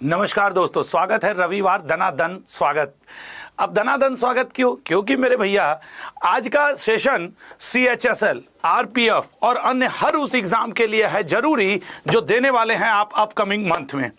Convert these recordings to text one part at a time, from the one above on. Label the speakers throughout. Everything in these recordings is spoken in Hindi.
Speaker 1: नमस्कार दोस्तों, स्वागत है रविवार धनाधन स्वागत। अब धनाधन स्वागत क्यों? क्योंकि मेरे भैया आज का सेशन CHSL, RPF और अन्य हर उस एग्जाम के लिए है जरूरी जो देने वाले हैं आप अपकमिंग मंथ में।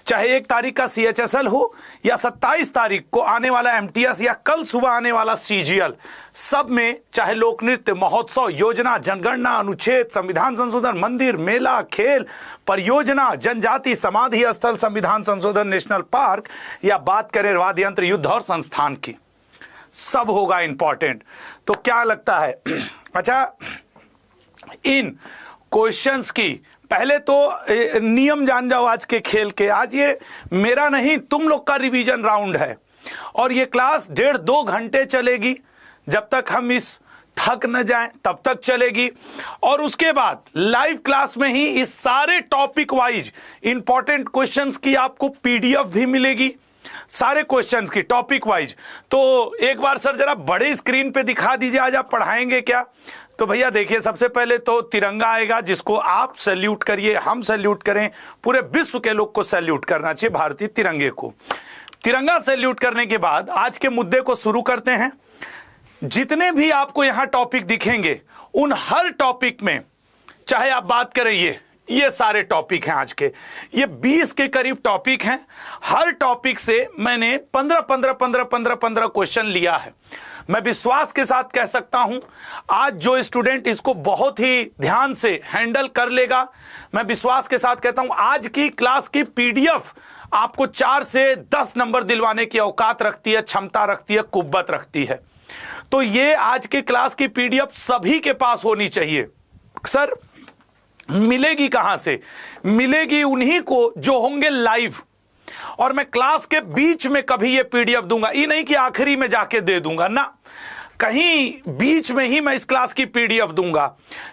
Speaker 1: चाहे 1 तारीख का CHSL हो या 27 तारीख को आने वाला MTS या कल सुबह आने वाला CGL, सब में चाहे लोक नृत्य, महोत्सव, योजना, जनगणना, अनुच्छेद, संविधान संशोधन, मंदिर, मेला, खेल, परियोजना, जनजाति, समाधि स्थल, संविधान संशोधन, नेशनल पार्क या बात करें वाद्य यंत्र, युद्ध और संस्थान की, सब होगा इंपॉर्टेंट। तो क्या लगता है? अच्छा, इन क्वेश्चंस की पहले तो नियम जान जाओ आज के खेल के। आज ये मेरा नहीं, तुम लोग का रिवीजन राउंड है और ये क्लास 1.5-2 घंटे चलेगी। जब तक हम इस थक न जाएं तब तक चलेगी और उसके बाद लाइव क्लास में ही इस सारे टॉपिक वाइज इंपॉर्टेंट क्वेश्चंस की आपको PDF भी मिलेगी, सारे क्वेश्चंस की टॉपिक वाइज। तो एक बार सर जरा बड़े स्क्रीन पे दिखा दीजिए, आज आप पढ़ाएंगे क्या? तो भैया देखिए, सबसे पहले तो तिरंगा आएगा जिसको आप सैल्यूट करिए, हम सैल्यूट करें, पूरे विश्व के लोग को सैल्यूट करना चाहिए भारतीय तिरंगे को। तिरंगा सैल्यूट करने के बाद आज के मुद्दे को शुरू करते हैं। जितने भी आपको यहां टॉपिक दिखेंगे उन हर टॉपिक में, चाहे आप बात करें ये सारे टॉपिक हैं आज के, ये 20 के करीब टॉपिक हैं। हर टॉपिक से मैंने 15 क्वेश्चन लिया है। मैं विश्वास के साथ कह सकता हूं आज जो स्टूडेंट इसको बहुत ही ध्यान से हैंडल कर लेगा, मैं विश्वास के साथ कहता हूं आज की क्लास की PDF आपको 4 से 10 नंबर दिलवाने की औकात रखती है, क्षमता रखती है, कुव्वत रखती है। तो ये आज के क्लास की PDF सभी के पास होनी चाहिए। सर मिलेगी कहां से? मिलेगी उन्हीं को जो होंगे लाइव, और मैं क्लास के बीच में कभी ये PDF दूंगा, ये नहीं कि आखिरी में जाके दे दूंगा ना, कहीं बीच में ही मैं इस क्लास की PDF दूंगा।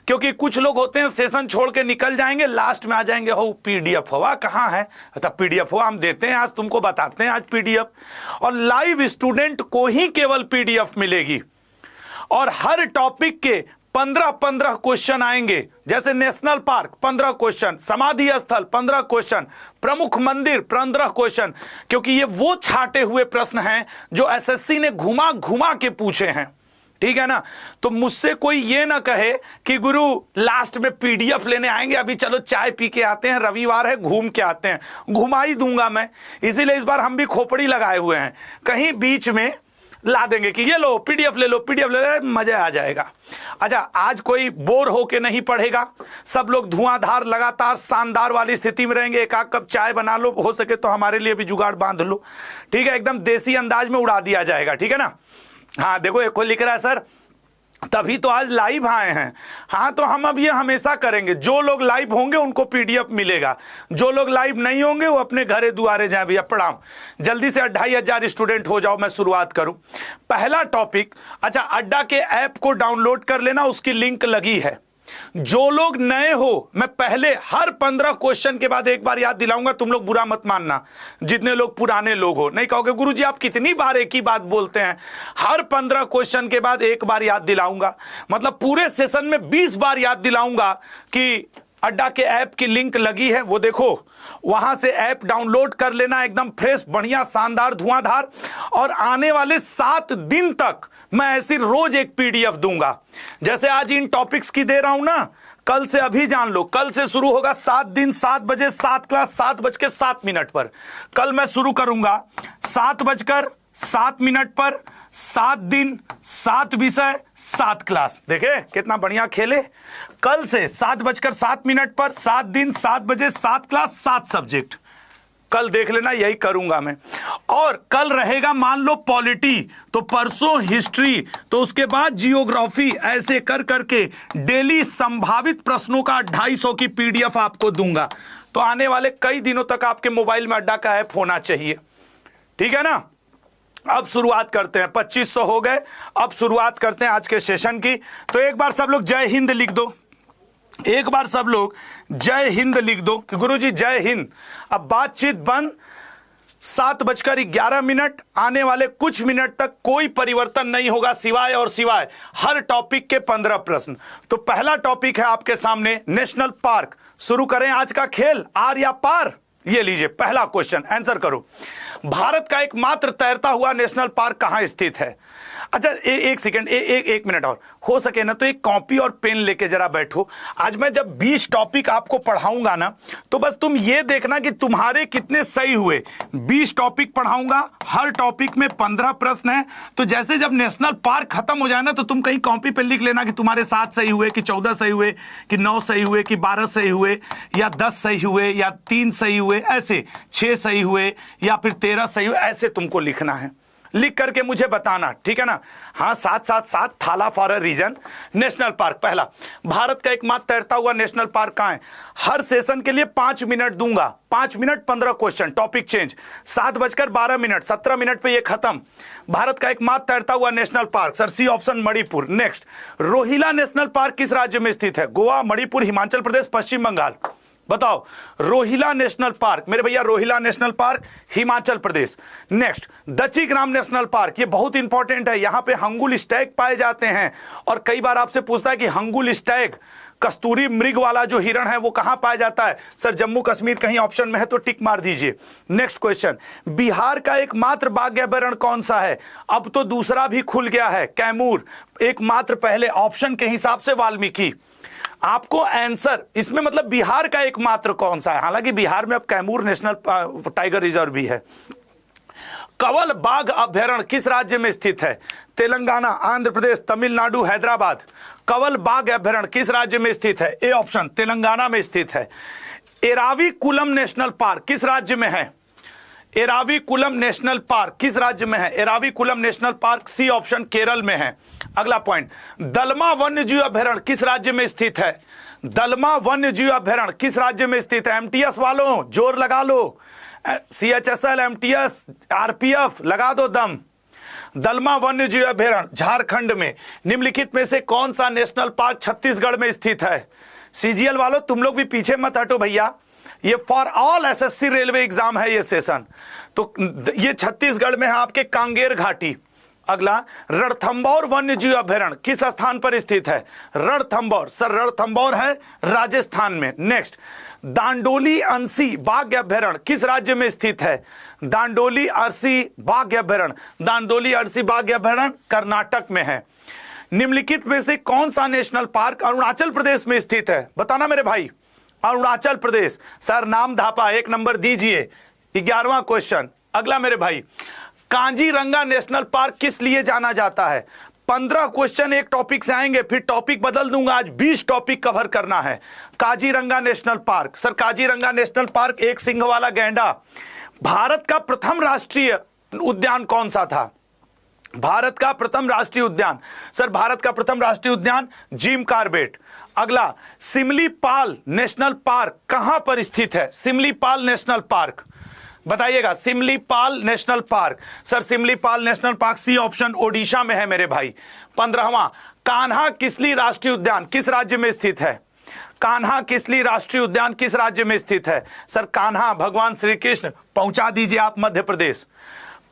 Speaker 1: क्योंकि कुछ लोग होते हैं सेशन छोड़ के निकल जाएंगे, लास्ट में आ जाएंगे, हो PDF हुआ कहां है? तब PDF हुआ, हम देते हैं आज, तुमको बताते हैं आज PDF। और लाइव स्टूडेंट को ही केवल PDF मिलेगी और हर टॉपिक के 15 क्वेश्चन आएंगे। जैसे नेशनल पार्क 15 क्वेश्चन, समाधि स्थल 15 क्वेश्चन, प्रमुख मंदिर 15 क्वेश्चन, क्योंकि ये वो छाटे हुए प्रश्न हैं जो SSC ने घुमा घुमा के पूछे हैं। ठीक है ना? तो मुझसे कोई ये ना कहे कि गुरु लास्ट में PDF लेने आएंगे, अभी चलो चाय पी के आते हैं, रविवार है घूम के आते हैं। घुमा ही दूंगा मैं, इसीलिए इस बार हम भी खोपड़ी लगाए हुए हैं, कहीं बीच में ला देंगे कि ये लो PDF ले लो, PDF ले लो, मजा आ जाएगा। अच्छा, आज कोई बोर होके नहीं पढ़ेगा, सब लोग धुआंधार लगातार शानदार वाली स्थिति में रहेंगे। एक आध कप चाय बना लो, हो सके तो हमारे लिए भी जुगाड़ बांध लो, ठीक है? एकदम देसी अंदाज में उड़ा दिया जाएगा, ठीक है ना? हाँ देखो, एक कोई लिख रहा है सर तभी तो आज लाइव आए हैं। हाँ, तो हम अब ये हमेशा करेंगे, जो लोग लाइव होंगे उनको PDF मिलेगा, जो लोग लाइव नहीं होंगे वो अपने घरे दुआरे जाए। भैया प्रणाम, जल्दी से 2500 स्टूडेंट हो जाओ, मैं शुरुआत करूं। पहला टॉपिक, अच्छा अड्डा के ऐप को डाउनलोड कर लेना, उसकी लिंक लगी है। जो लोग नए हो, मैं पहले हर 15 क्वेश्चन के बाद एक बार याद दिलाऊंगा, तुम लोग बुरा मत मानना। जितने लोग पुराने लोग हो, नहीं कहोगे गुरुजी आप कितनी बार एक ही बात बोलते हैं। हर 15 क्वेश्चन के बाद एक बार याद दिलाऊंगा, मतलब पूरे सेशन में 20 बार याद दिलाऊंगा कि अड्डा के ऐप की लिंक लगी है, वो देखो, वहां से ऐप डाउनलोड कर लेना, एकदम फ्रेश, बढ़िया, शानदार, धुआंधार। और आने वाले 7 दिन तक मैं ऐसी रोज एक PDF दूंगा। जैसे आज इन टॉपिक्स की दे रहा हूं ना, कल से अभी जान लो, कल से शुरू होगा 7 दिन 7 बजे 7 क्लास 7:07 पर। कल मैं शुरू करूंगा 7:07 पर, 7 दिन 7 विषय 7 क्लास। देखे कितना बढ़िया खेले। कल से 7:07 पर, 7 दिन 7 बजे 7 क्लास 7 सब्जेक्ट। कल देख लेना, यही करूंगा मैं। और कल रहेगा मान लो पॉलिटी, तो परसों हिस्ट्री, तो उसके बाद जियोग्राफी, ऐसे कर करके डेली संभावित प्रश्नों का 250 की PDF आपको दूंगा। तो आने वाले कई दिनों तक आपके मोबाइल में अड्डा का ऐप होना चाहिए, ठीक है ना? अब शुरुआत करते हैं, 2500 हो गए, अब शुरुआत करते हैं आज के सेशन की। तो एक बार सब लोग जय हिंद लिख दो, एक बार सब लोग जय हिंद लिख दो कि गुरुजी जय हिंद। अब बातचीत बंद। 7:11 आने वाले कुछ मिनट तक कोई परिवर्तन नहीं होगा, सिवाय और सिवाय हर टॉपिक के 15 प्रश्न। तो पहला टॉपिक है आपके सामने नेशनल पार्क। शुरू करें आज का खेल, आर या पार? ये लीजिए पहला क्वेश्चन, आंसर करो। भारत का एकमात्र तैरता हुआ नेशनल पार्क कहां स्थित है? अच्छा एक सेकंड, एक मिनट और हो सके ना तो एक कॉपी और पेन लेके जरा बैठो। आज मैं जब 20 टॉपिक आपको पढ़ाऊंगा ना तो बस तुम ये देखना कि तुम्हारे कितने सही हुए। 20 टॉपिक पढ़ाऊंगा, हर टॉपिक में 15 प्रश्न है। तो जैसे जब नेशनल पार्क खत्म हो जाए ना तो तुम कहीं कॉपी पे लिख लेना कि तुम्हारे 7 सही हुए, कि 14 सही हुए, कि 9 सही हुए, कि 12 सही हुए, या 10 सही हुए, या 3 सही हुए, ऐसे 6 सही हुए, या फिर 13 सही हुए, ऐसे तुमको लिखना है। लिख करके मुझे बताना, ठीक है ना। हाँ, 777 Thala for a reason. National park पहला, भारत का एकमात्र तैरता हुआ नेशनल पार्क कहां है? हर सेशन के लिए 5 मिनट दूंगा, 5 minute 15 question, topic change. 7:12 17 minute पे ये खत्म। भारत का एकमात्र तैरता हुआ national park, sir C option Manipur. Next, Rohila national park किस राज्य में स्थित है? गोवा, मणिपुर, हिमाचल प्रदेश, पश्चिम बंगाल। बताओ, रोहिला नेशनल पार्क, मेरे भैया Rohilla national park Himachal Pradesh. Next, दचिग्राम national park, ये बहुत इंपॉर्टेंट है, यहां पे हंगुल स्टैग पाए जाते हैं। और कई बार आपसे पूछता है कि हंगुल स्टैग, कस्तूरी मृग वाला जो हिरण है वो कहां पाया जाता है? सर जम्मू कश्मीर कहीं ऑप्शन में है तो टिक मार दीजिए। नेक्स्ट क्वेश्चन, बिहार का एकमात्र बाघ अभयारण्य कौन सा है? अब तो दूसरा भी खुल गया है, कैमूर। एकमात्र पहले ऑप्शन के हिसाब से वाल्मीकि। आपको आंसर इसमें मतलब बिहार का एकमात्र कौन सा है? हालांकि बिहार में अब कैमूर नेशनल टाइगर रिजर्व भी है। कंवल बाघ अभयारण्य किस राज्य में स्थित है? तेलंगाना, आंध्र प्रदेश, तमिलनाडु, हैदराबाद। कंवल बाघ अभयारण्य किस राज्य में स्थित है? ए ऑप्शन तेलंगाना में स्थित है। एराविकुलम नेशनल पार्क किस राज्य में है? एराविकुलम नेशनल पार्क किस राज्य में है? Eravikulam national park C option Kerala में है। अगला पॉइंट, दलमा वन्यजीव अभयारण्य किस राज्य में स्थित है? दलमा वन्यजीव अभयारण्य किस राज्य में स्थित है? एमटीएस वालों जोर लगा लो, सीएचएसएल, एमटीएस, आरपीएफ लगा दो दम। दलमा वन्यजीव अभयारण्य झारखंड में। निम्नलिखित में से कौन सा नेशनल पार्क छत्तीसगढ़ में स्थित है? सीजीएल वालों तुम लोग भी पीछे मत हटो भैया, ये for all SSC railway exam है ये सेशन। तो ये छत्तीसगढ़ में है आपके कांगेर घाटी। अगला, रणथंभौर वन्यजीव अभयारण्य किस स्थान पर स्थित है? रणथंभौर, सर रणथंभौर है राजस्थान में। नेक्स्ट, दांडोली अंसी बाघ अभयारण्य किस राज्य में स्थित है? दांडोली अर्सी बाघ अभयारण्य, दांडोली अर्सी बाघ अभयारण्य कर्नाटक में है। निम्नलिखित में से कौन सा नेशनल पार्क अरुणाचल प्रदेश में स्थित है? बताना मेरे भाई। अरुणाचल प्रदेश, सर नाम धापा 1 नंबर दीजिए। 11वां क्वेश्चन, अगला मेरे भाई, काजीरंगा नेशनल पार्क किस लिए जाना जाता है? 15 क्वेश्चन एक टॉपिक से आएंगे, फिर टॉपिक बदल दूंगा, आज 20 टॉपिक कवर करना है। Kaziranga national park, sir Kaziranga national park एक सिंह वाला गैंडा। भारत का प्रथम राष्ट्रीय उद्यान कौन सा था? भारत का प्रथम राष्ट्रीय उद्यान, सर भारत का प्रथम राष्ट्रीय उद्यान जिम कार्बेट। अगला, सिमलीपाल नेशनल पार्क कहां पर स्थित है? सिमलीपाल नेशनल पार्क बताइएगा। Similipal national park, sir Similipal national park C option Odisha में है मेरे भाई। 15वां, कान्हा किसली राष्ट्रीय उद्यान किस राज्य में स्थित है? कान्हा किसली राष्ट्रीय उद्यान किस राज्य में स्थित है? सर कान्हा भगवान श्री कृष्ण, पहुंचा दीजिए आप मध्य प्रदेश।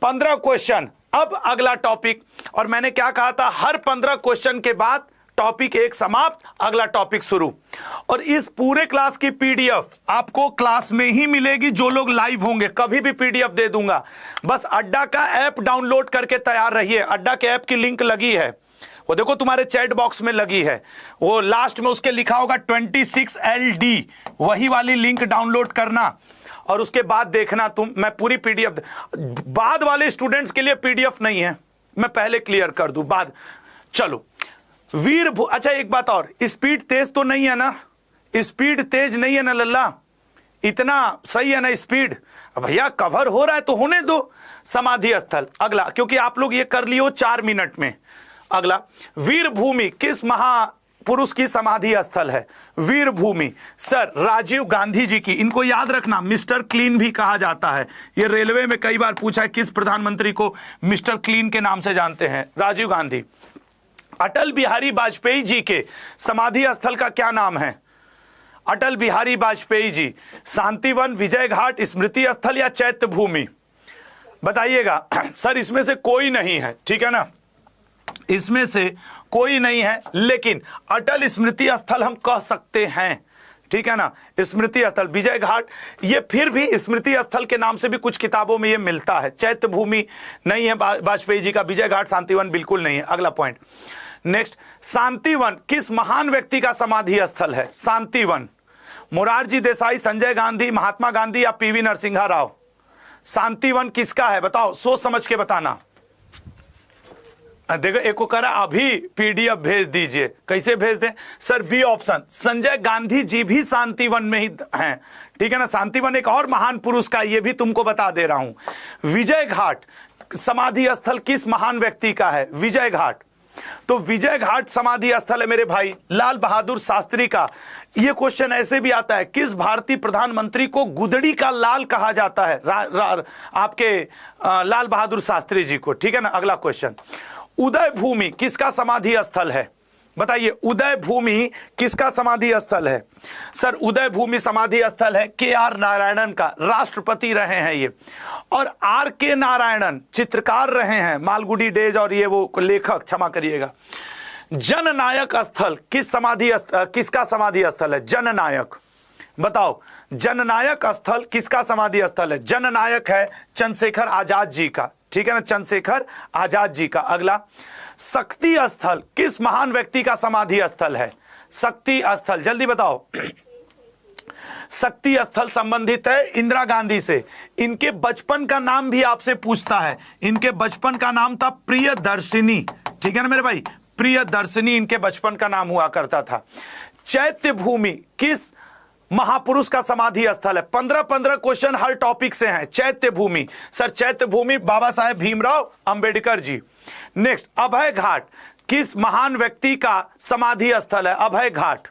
Speaker 1: 15 क्वेश्चन। अब अगला टॉपिक, और मैंने क्या कहा था, हर 15 क्वेश्चन के बाद टॉपिक एक समाप्त, अगला टॉपिक शुरू। और इस पूरे क्लास की पीडीएफ आपको क्लास में ही मिलेगी। जो लोग लाइव होंगे कभी भी पीडीएफ दे दूंगा। बस अड्डा का ऐप डाउनलोड करके तैयार रहिए। अड्डा के ऐप की लिंक लगी है, वो देखो तुम्हारे चैट बॉक्स में लगी है, वो लास्ट में उसके लिखा होगा 26LD, वही वाली लिंक डाउनलोड करना और उसके बाद देखना तुम। मैं पूरी पीडीएफ, बाद वाले स्टूडेंट्स के लिए पीडीएफ नहीं है, मैं पहले क्लियर कर दूं बाद। चलो वीर अच्छा एक बात और, स्पीड तेज तो नहीं है ना? स्पीड तेज नहीं है ना लल्ला? इतना सही है ना स्पीड? भैया कवर हो रहा है तो होने दो। समाधि स्थल अगला, क्योंकि आप लोग ये कर लियो 4 मिनट में। अगला, वीर भूमि किस महापुरुष की समाधि स्थल है? वीर भूमि, सर राजीव गांधी जी की। इनको याद रखना, मिस्टर क्लीन भी कहा जाता है। ये रेलवे में कई बार पूछा है किस प्रधानमंत्री को मिस्टर क्लीन के नाम से जानते हैं? राजीव गांधी। अटल बिहारी वाजपेयी जी के समाधि स्थल का क्या नाम है? अटल बिहारी वाजपेयी जी, शांतिवन, विजय घाट, स्मृति स्थल या चैत्य भूमि? बताइएगा। सर इसमें से कोई नहीं है, ठीक है ना, इसमें से कोई नहीं है, लेकिन अटल स्मृति स्थल हम कह सकते हैं, ठीक है ना, स्मृति स्थल विजय घाट, ये फिर भी स्मृति स्थल के नाम से भी कुछ किताबों में ये मिलता है। चैत्य भूमि नहीं है वाजपेयी जी का, विजय घाट शांतिवन बिल्कुल नहीं है। अगला पॉइंट नेक्स्ट, शांतिवन किस महान व्यक्ति का समाधि स्थल है? शांतिवन मोरारजी देसाई, संजय गांधी, महात्मा गांधी या पीवी नरसिंह राव? शांतिवन किसका है बताओ, सोच समझ के बताना। देखो एक को करा अभी पीडीएफ भेज दीजिए, कैसे भेज दें sir? B option, Sanjay Gandhi ji भी शांतिवन में ही हैं, ठीक है ना। शांतिवन एक और महान पुरुष का, ये भी तुमको बता दे रहा हूं। विजय घाट समाधि स्थल किस महान व्यक्ति का है? विजय घाट, तो विजय घाट समाधि स्थल है मेरे भाई लाल बहादुर शास्त्री का। यह क्वेश्चन ऐसे भी आता है, किस भारतीय प्रधानमंत्री को गुदड़ी का लाल कहा जाता है? आपके लाल बहादुर शास्त्री जी को, ठीक है ना। अगला क्वेश्चन, उदय भूमि किसका समाधि स्थल है? बताइए उदय भूमि किसका समाधि स्थल है? सर उदय भूमि समाधि स्थल है के.आर. नारायणन का, राष्ट्रपति रहे हैं ये। और R.K. नारायणन चित्रकार रहे हैं, मालगुडी डेज और ये वो लेखक, क्षमा करिएगा। जननायक स्थल किसका समाधि स्थल है? जननायक, बताओ जननायक स्थल किसका समाधि स्थल है? जननायक है चंद्रशेखर आजाद जी का, ठीक है ना, चंद्रशेखर आजाद जी का। अगला, शक्ति स्थल किस महान व्यक्ति का समाधि स्थल है? शक्ति स्थल जल्दी बताओ। शक्ति स्थल संबंधित है इंदिरा गांधी से। इनके बचपन का नाम भी आपसे पूछता है, इनके बचपन का नाम था प्रियदर्शिनी, ठीक है ना मेरे भाई, प्रियदर्शिनी इनके बचपन का नाम हुआ करता था। चैत्य भूमि किस महापुरुष का समाधि स्थल है? 15-15 क्वेश्चन हर टॉपिक से हैं। चैत्य भूमि, सर चैत्य भूमि बाबा साहेब भीमराव अंबेडकर जी। नेक्स्ट, अभय घाट किस महान व्यक्ति का समाधि स्थल है? अभय घाट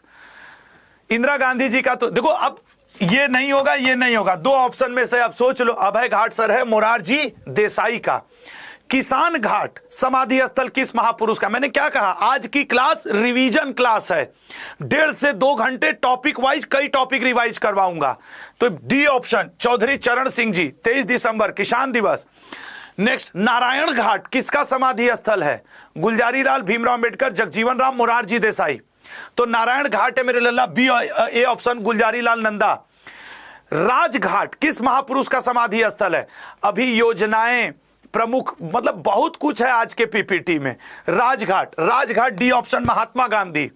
Speaker 1: इंदिरा गांधी जी का। तो देखो अब ये नहीं होगा, ये नहीं होगा, दो ऑप्शन में से अब सोच लो। अभय घाट सर है मोरारजी देसाई का। किसान घाट समाधि स्थल किस महापुरुष का? मैंने क्या कहा, आज की क्लास रिवीजन क्लास है, 1.5 से 2 घंटे टॉपिक वाइज कई टॉपिक रिवाइज करवाऊंगा। तो डी ऑप्शन चौधरी चरण सिंह जी, 23 दिसंबर किसान दिवस। नेक्स्ट, नारायण घाट किसका समाधि स्थल है? गुलजारी लाल, भीमराव अंबेडकर, जगजीवन राम, मोरारजी देसाई। तो नारायण घाट है मेरे लल्ला, B A option Gulzari Lal Nanda. Rajghat किस महापुरुष का समाधि स्थल है? अभी योजनाएं प्रमुख, मतलब बहुत कुछ है आज के पीपीटी में। Rajghat D option Mahatma Gandhi.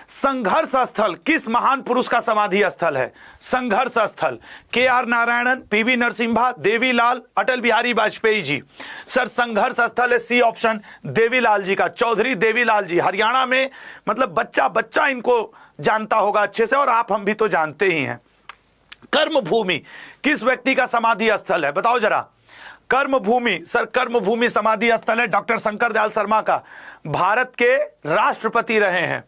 Speaker 1: संघर्ष स्थल किस महान पुरुष का समाधि स्थल है? संघर्ष स्थल KR. Narayanan, PV Narasimha, Devilal, Atal Bihari Vajpayee ji. Sir संघर्ष स्थल है सी ऑप्शन देवीलाल जी का, चौधरी देवीलाल जी, हरियाणा में। मतलब बच्चा बच्चा इनको जानता होगा अच्छे से, और आप हम भी तो जानते ही हैं। कर्मभूमि किस व्यक्ति का समाधि स्थल है? बताओ जरा। कर्मभूमि, सर कर्मभूमि समाधि स्थल है डॉक्टर शंकर दयाल शर्मा का, भारत के राष्ट्रपति रहे हैं।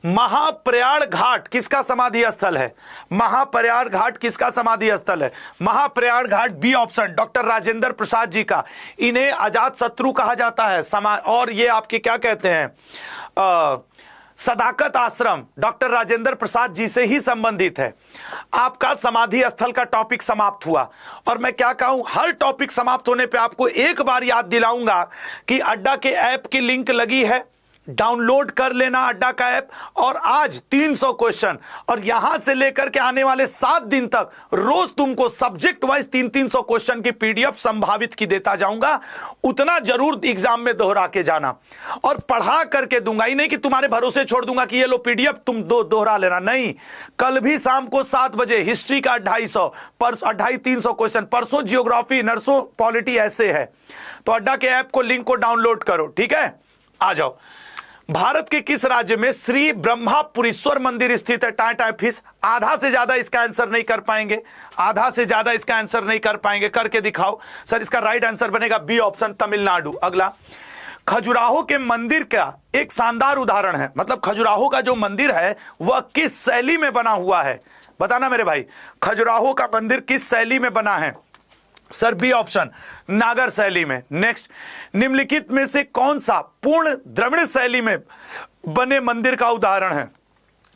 Speaker 1: महाप्रयाण घाट किसका समाधि स्थल है? महाप्रयाण घाट किसका समाधि स्थल है? महाप्रयाण घाट B option doctor Rajendra Prasad ji का। इन्हें अजात शत्रु कहा जाता है और ये आपके क्या कहते हैं, सदाकत आश्रम डॉक्टर राजेंद्र प्रसाद जी से ही संबंधित है। आपका समाधि स्थल का टॉपिक समाप्त हुआ। और मैं क्या कहूं, हर टॉपिक समाप्त होने पे आपको एक बार याद दिलाऊंगा कि अड्डा के ऐप की लिंक लगी है, डाउनलोड कर लेना अड्डा का ऐप। और आज 300 क्वेश्चन, और यहां से लेकर के आने वाले 7 दिन तक रोज तुमको सब्जेक्ट वाइज 300 क्वेश्चन की पीडीएफ संभावित की देता जाऊंगा। उतना जरूर एग्जाम में दोहरा के जाना, और पढ़ा करके दूंगा, ही नहीं कि तुम्हारे भरोसे छोड़ दूंगा कि ये लो पीडीएफ तुम दोहरा लेना। नहीं, कल भी शाम को 7 बजे हिस्ट्री का 250, परसों 250-300 क्वेश्चन, परसों जियोग्राफी, नर्सों पॉलिटी ऐसे है। तो अड्डा के ऐप को लिंक को डाउनलोड करो, ठीक है। आ जाओ, भारत के किस राज्य में श्री ब्रह्मापुरीश्वर मंदिर स्थित है? टाटा फिश। आधा से ज्यादा इसका आंसर नहीं कर पाएंगे, आधा से ज्यादा इसका आंसर नहीं कर पाएंगे, करके दिखाओ। सर इसका राइट आंसर बनेगा बी ऑप्शन तमिलनाडु। अगला, खजुराहो के मंदिर का एक शानदार उदाहरण है, मतलब खजुराहो का जो मंदिर है वह किस शैली में बना हुआ है? बताना मेरे भाई, खजुराहो का मंदिर किस शैली में बना है? सर बी ऑप्शन नागर शैली में। नेक्स्ट, निम्नलिखित में से कौन सा पूर्ण द्रविड़ शैली में बने मंदिर का उदाहरण है?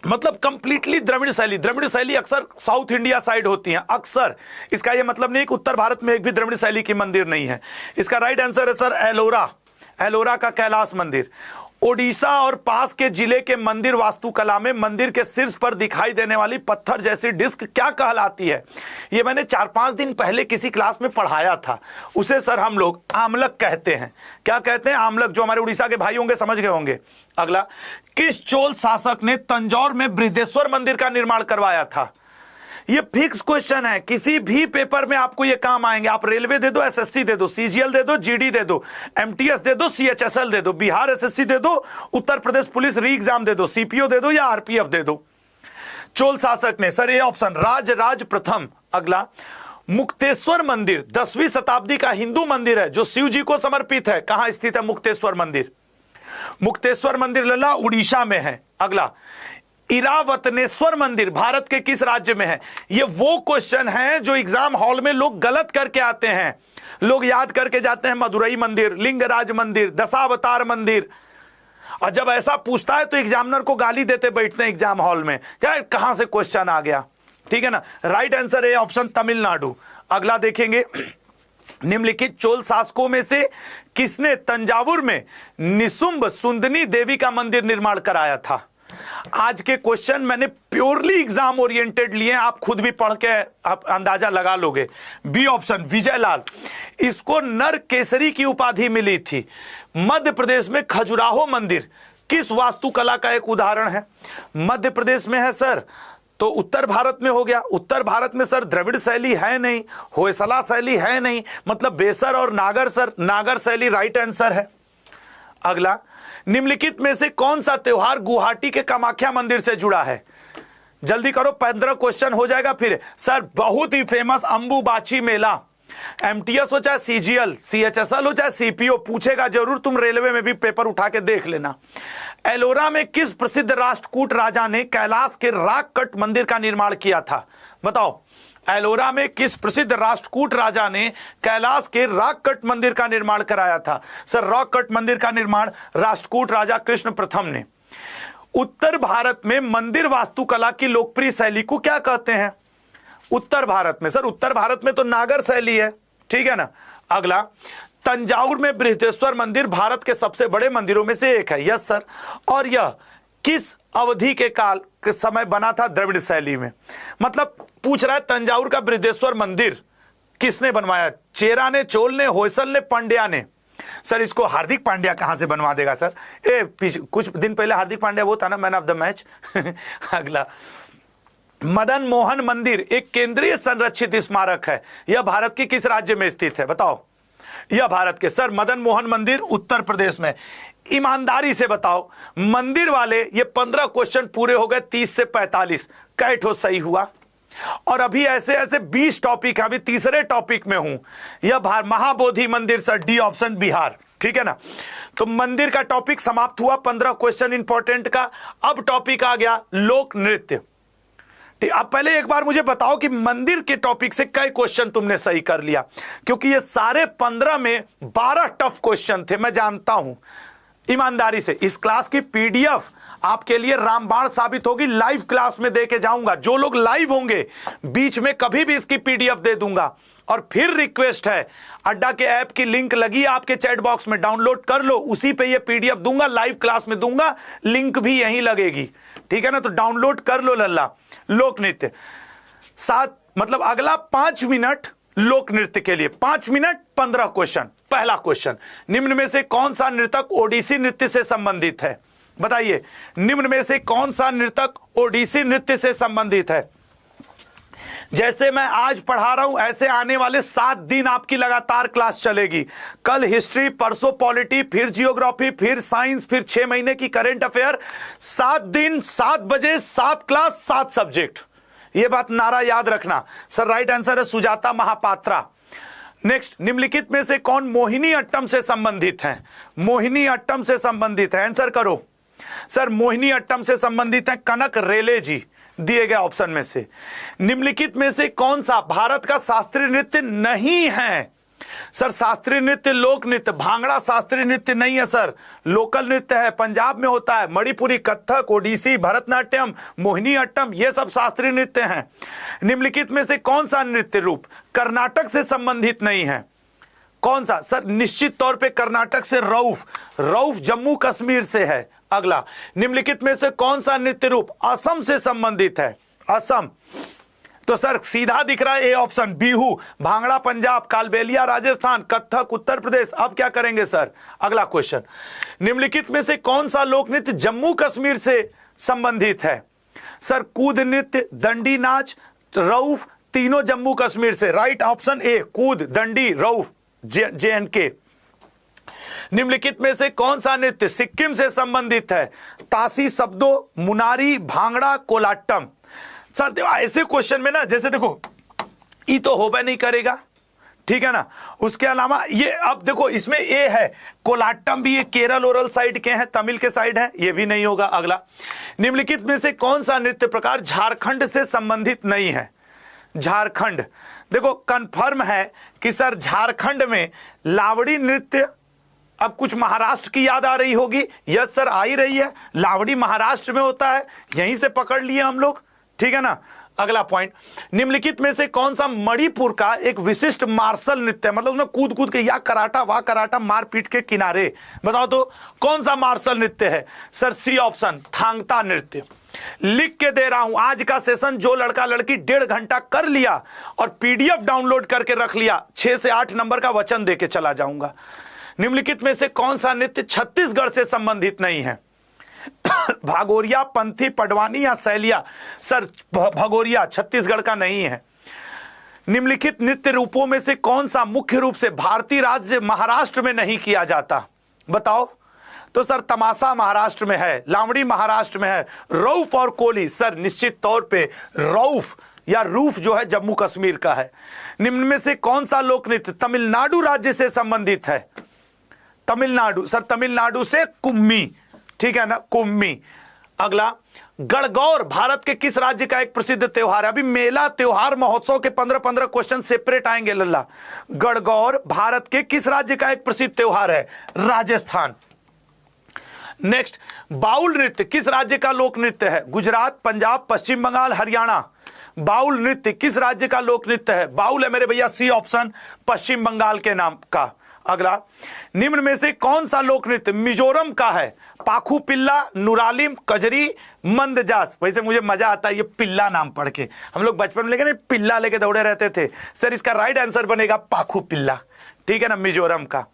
Speaker 1: मतलब कंप्लीटली द्रविड़ शैली। द्रविड़ शैली अक्सर साउथ इंडिया साइड होती है अक्सर, इसका यह मतलब नहीं कि उत्तर भारत में एक भी द्रविड़ शैली की मंदिर नहीं है। इसका राइट आंसर है सर एलोरा, एलोरा का कैलाश मंदिर। ओडिशा और पास के जिले के मंदिर वास्तुकला में मंदिर के शीर्ष पर दिखाई देने वाली पत्थर जैसी डिस्क क्या कहलाती है? ये मैंने 4-5 दिन पहले किसी क्लास में पढ़ाया था। उसे सर हम लोग आमलक कहते हैं। क्या कहते हैं? आमलक। जो हमारे उड़ीसा के भाई होंगे समझ गए होंगे। अगला, किस चोल शासक ने तंजौर में बृहदेश्वर मंदिर का निर्माण करवाया था? ये फिक्स क्वेश्चन है, किसी भी पेपर में आपको ये काम आएंगे। आप रेलवे दे दो, एसएससी दे दो, सीजीएल दे दो, जीडी दे दो, एमटीएस दे दो, सीएचएसएल दे दो, बिहार एसएससी दे दो, उत्तर प्रदेश पुलिस री एग्जाम दे दो, सीपीओ दे दो या आरपीएफ दे दो। चोल शासक ने, सर ये ऑप्शन राज प्रथम। अगला, मुक्तेश्वर मंदिर 10वीं शताब्दी का हिंदू मंदिर है जो शिव जी को समर्पित है। कहां स्थित है मुक्तेश्वर मंदिर? मुक्तेश्वर मंदिर लल्ला उड़ीसा में है। अगला, इरावतनेश्वर मंदिर भारत के किस राज्य में है? ये वो क्वेश्चन है जो एग्जाम हॉल में लोग गलत करके आते हैं। लोग याद करके जाते हैं मदुरई मंदिर, लिंगराज मंदिर, दशावतार मंदिर, और जब ऐसा पूछता है तो एग्जामिनर को गाली देते बैठते हैं एग्जाम हॉल में, क्या कहां से क्वेश्चन आ गया। ठीक है ना? राइट आंसर है ऑप्शन तमिलनाडु। अगला देखेंगे, निम्नलिखित चोल शासकों में से किसने तंजावुर में निशुंभ सुंदनी देवी का मंदिर निर्माण कराया था? आज के क्वेश्चन मैंने प्योरली एग्जाम ओरिएंटेड लिए, आप खुद भी पढ़ के आप अंदाजा लगा लोगे। बी ऑप्शन विजयलाल, इसको नर केसरी की उपाधि मिली थी। मध्य प्रदेश में खजुराहो मंदिर किस वास्तुकला का एक उदाहरण है? मध्य प्रदेश में है सर, तो उत्तर भारत में हो गया। उत्तर भारत में सर द्रविड़ शैली है नहीं, होयसला शैली है नहीं, मतलब बेसर और नागर सर, नागर शैली राइट आंसर है। अगला, निम्नलिखित में से कौन सा त्योहार गुवाहाटी के कामाख्या मंदिर से जुड़ा है? जल्दी करो, 15 क्वेश्चन हो जाएगा। फिर सर बहुत ही फेमस अंबुबाची मेला, एमटीएस हो चाहे सीजीएल, सीएचएसएल हो चाहे सीपीओ, पूछेगा जरूर, तुम रेलवे में भी पेपर उठा के देख लेना। एलोरा में किस प्रसिद्ध राष्ट्रकूट राजा ने कैलाश के रॉक कट मंदिर का निर्माण किया था? बताओ, एलोरा में किस प्रसिद्ध राष्ट्रकूट राजा ने कैलाश के रॉक कट मंदिर का निर्माण कराया था? सर रॉक कट मंदिर का निर्माण राष्ट्रकूट राजा कृष्ण प्रथम ने। उत्तर भारत में मंदिर वास्तुकला की लोकप्रिय शैली को क्या कहते हैं? उत्तर भारत में, सर उत्तर भारत में तो नागर शैली है। ठीक है ना? अगला, तंजावुर में बृहदेश्वर मंदिर भारत के सबसे बड़े मंदिरों में से एक है। Yes sir. और यह किस अवधि के काल के समय बना था? द्रविड़ शैली में। मतलब पूछ रहा है तंजावुर का बृहदेश्वर मंदिर किसने बनवाया? चेरा ने, चोल ने, होयसल ने, पांड्या ने। सर इसको हार्दिक पांड्या कहां से बनवा देगा सर? कुछ दिन पहले हार्दिक पांड्या वो था ना मैन ऑफ द मैच। अगला, मदन मोहन मंदिर एक केंद्रीय संरक्षित स्मारक है, यह भारत के किस राज्य में स्थित है? बताओ। यह भारत के, सर मदन मोहन मंदिर उत्तर प्रदेश में। ईमानदारी से बताओ, मंदिर वाले ये 15 क्वेश्चन पूरे हो गए, 30 से 45, कैट हो सही हुआ। और अभी ऐसे ऐसे 20 टॉपिक, अभी तीसरे टॉपिक में हूं। यह महाबोधि मंदिर सर, डी ऑप्शन बिहार। ठीक है ना? तो मंदिर का टॉपिक समाप्त हुआ, 15 क्वेश्चन इंपॉर्टेंट का। अब टॉपिक आ गया लोक नृत्य। अब पहले एक बार मुझे बताओ कि मंदिर के टॉपिक से कई क्वेश्चन तुमने सही कर लिया, क्योंकि ये सारे 15 में 12 टफ क्वेश्चन थे, मैं जानता हूं। ईमानदारी से इस क्लास की पीडीएफ आपके लिए रामबाण साबित होगी, लाइव क्लास में दे के जाऊंगा। जो लोग लाइव होंगे बीच में कभी भी इसकी पीडीएफ दे दूंगा। और फिर रिक्वेस्ट है, अड्डा के ऐप की लिंक लगी आपके चैट बॉक्स में, डाउनलोड कर लो, उसी पे ये पीडीएफ दूंगा, लाइव क्लास में दूंगा, लिंक भी यहीं लगेगी। ठीक है ना? तो डाउनलोड कर लो लल्ला। लोक नृत्य 7, मतलब अगला 5 मिनट लोक नृत्य के लिए, 5 मिनट 15 क्वेश्चन। पहला क्वेश्चन, निम्न में से कौन सा नृतक ओडिसी नृत्य से संबंधित है? बताइए, निम्न में से कौन सा नृतक ओडिसी नृत्य से संबंधित है? जैसे मैं आज पढ़ा रहा हूं ऐसे आने वाले 7 दिन आपकी लगातार क्लास चलेगी। कल हिस्ट्री, परसों पॉलिटी, फिर जियोग्राफी, फिर साइंस, फिर 6 महीने की करंट अफेयर। 7 दिन, 7 बजे, 7 क्लास, 7 सब्जेक्ट। यह बात नारा याद रखना। सर राइट आंसर है सुजाता महापात्रा। नेक्स्ट, निम्नलिखित में से कौन मोहिनी अट्टम से संबंधित है? मोहिनी अट्टम से संबंधित है, आंसर करो। सर मोहिनी अट्टम से संबंधित है कनक रेले जी, दिए गए ऑप्शन में से। निम्नलिखित में से कौन सा भारत का शास्त्रीय नृत्य नहीं है? सर शास्त्रीय नृत्य लोक नृत्य, भांगड़ा शास्त्रीय नृत्य नहीं है सर, लोकल नृत्य है, पंजाब में होता है। मणिपुरी, कथक, ओडिसी, भरतनाट्यम, मोहिनी अट्टम, ये सब शास्त्रीय नृत्य हैं। निम्नलिखित में से कौन सा नृत्य रूप कर्नाटक से संबंधित नहीं है? कौन सा? सर निश्चित तौर पे कर्नाटक से रऊफ, रऊफ जम्मू कश्मीर से है। अगला, निम्नलिखित में से कौन सा नृत्य रूप असम से संबंधित है? असम, तो सर सीधा दिख रहा है ए ऑप्शन, बिहू। भांगड़ा पंजाब, कालबेलिया राजस्थान, कथक उत्तर प्रदेश। अब क्या करेंगे सर? अगला क्वेश्चन, निम्नलिखित में से कौन सा लोक नृत्य जम्मू कश्मीर से संबंधित है? सर कूद नृत्य, दंडी नाच, रऊफ, तीनों जम्मू कश्मीर से। राइट ऑप्शन ए, कूद, दंडी, रऊफ, JNK। निम्नलिखित में से कौन सा नृत्य सिक्किम से संबंधित है? तासी शब्दो, मुनारी, भांगड़ा, कोलाट्टम। सर ऐसे क्वेश्चन में ना, जैसे देखो ई तो होबे नहीं करेगा, ठीक है ना। उसके अलावा ये अब देखो इसमें ए है, कोलाट्टम भी ये केरल ओरल साइड के हैं, तमिल के साइड है, ये भी नहीं होगा। अगला, निम्नलिखित में से कौन सा नृत्य प्रकार झारखंड से संबंधित नहीं है? झारखंड, देखो कंफर्म है कि सर झारखंड में लावड़ी नृत्य, अब कुछ महाराष्ट्र की याद आ रही होगी। यस सर, आ ही रही है, लावड़ी महाराष्ट्र में होता है, यहीं से पकड़ लिए हम लोग, ठीक है ना। अगला पॉइंट, निम्नलिखित में से कौन सा मणिपुर का एक विशिष्ट मार्शल नृत्य है? मतलब उसमें कूद कूद के या कराटा वाह कराटा मारपीट के किनारे। बताओ तो कौन सा मार्शल नृत्य है? सर सी ऑप्शन, थांगता नृत्य। लिख के दे रहा हूं, आज का सेशन जो लड़का लड़की 1.5 घंटा कर लिया और PDF डाउनलोड करके रख लिया, 6 से 8 नंबर का वचन देके चला जाऊंगा। निम्नलिखित में से कौन सा नृत्य छत्तीसगढ़ से संबंधित नहीं है? भागोरिया, पंथी, पडवानी या सैलिया? सर भगोरिया छत्तीसगढ़ का नहीं है। निम्नलिखित नृत्य रूपों में से कौन सा मुख्य रूप से भारतीय राज्य महाराष्ट्र में नहीं किया जाता? बताओ तो सर तमाशा महाराष्ट्र में है, लावड़ी महाराष्ट्र में है, रऊफ और कोली सर निश्चित तौर पे रऊफ या रूफ जो है जम्मू कश्मीर का है। निम्न में से कौन सा लोक नृत्य तमिलनाडु राज्य से संबंधित है? तमिलनाडु, सर तमिलनाडु से कुम्मी, ठीक है ना, कुम्मी। अगला, गणगौर भारत के किस राज्य का एक प्रसिद्ध त्योहार है? अभी मेला त्योहार महोत्सव के 15-15 क्वेश्चन सेपरेट आएंगे लल्ला। गणगौर भारत के किस राज्य का एक प्रसिद्ध त्योहार है? राजस्थान। नेक्स्ट, बाउल नृत्य किस राज्य का लोक नृत्य है? गुजरात, पंजाब, पश्चिम बंगाल, हरियाणा। बाउल नृत्य किस राज्य का लोक नृत्य है? बाउल है मेरे भैया, सी ऑप्शन, पश्चिम बंगाल के नाम का। अगला, निम्न में से कौन सा लोक नृत्य मिजोरम का है? पाखू पिल्ला, नुरालिम, कजरी, मंदजास। वैसे मुझे मजा आता है ये पिल्ला नाम पढ़ के, हम लोग बचपन में लेके नहीं पिल्ला लेके दौड़े रहते थे। सर इसका राइट आंसर बनेगा पाखू पिल्ला, ठीक है ना, मिजोरम का।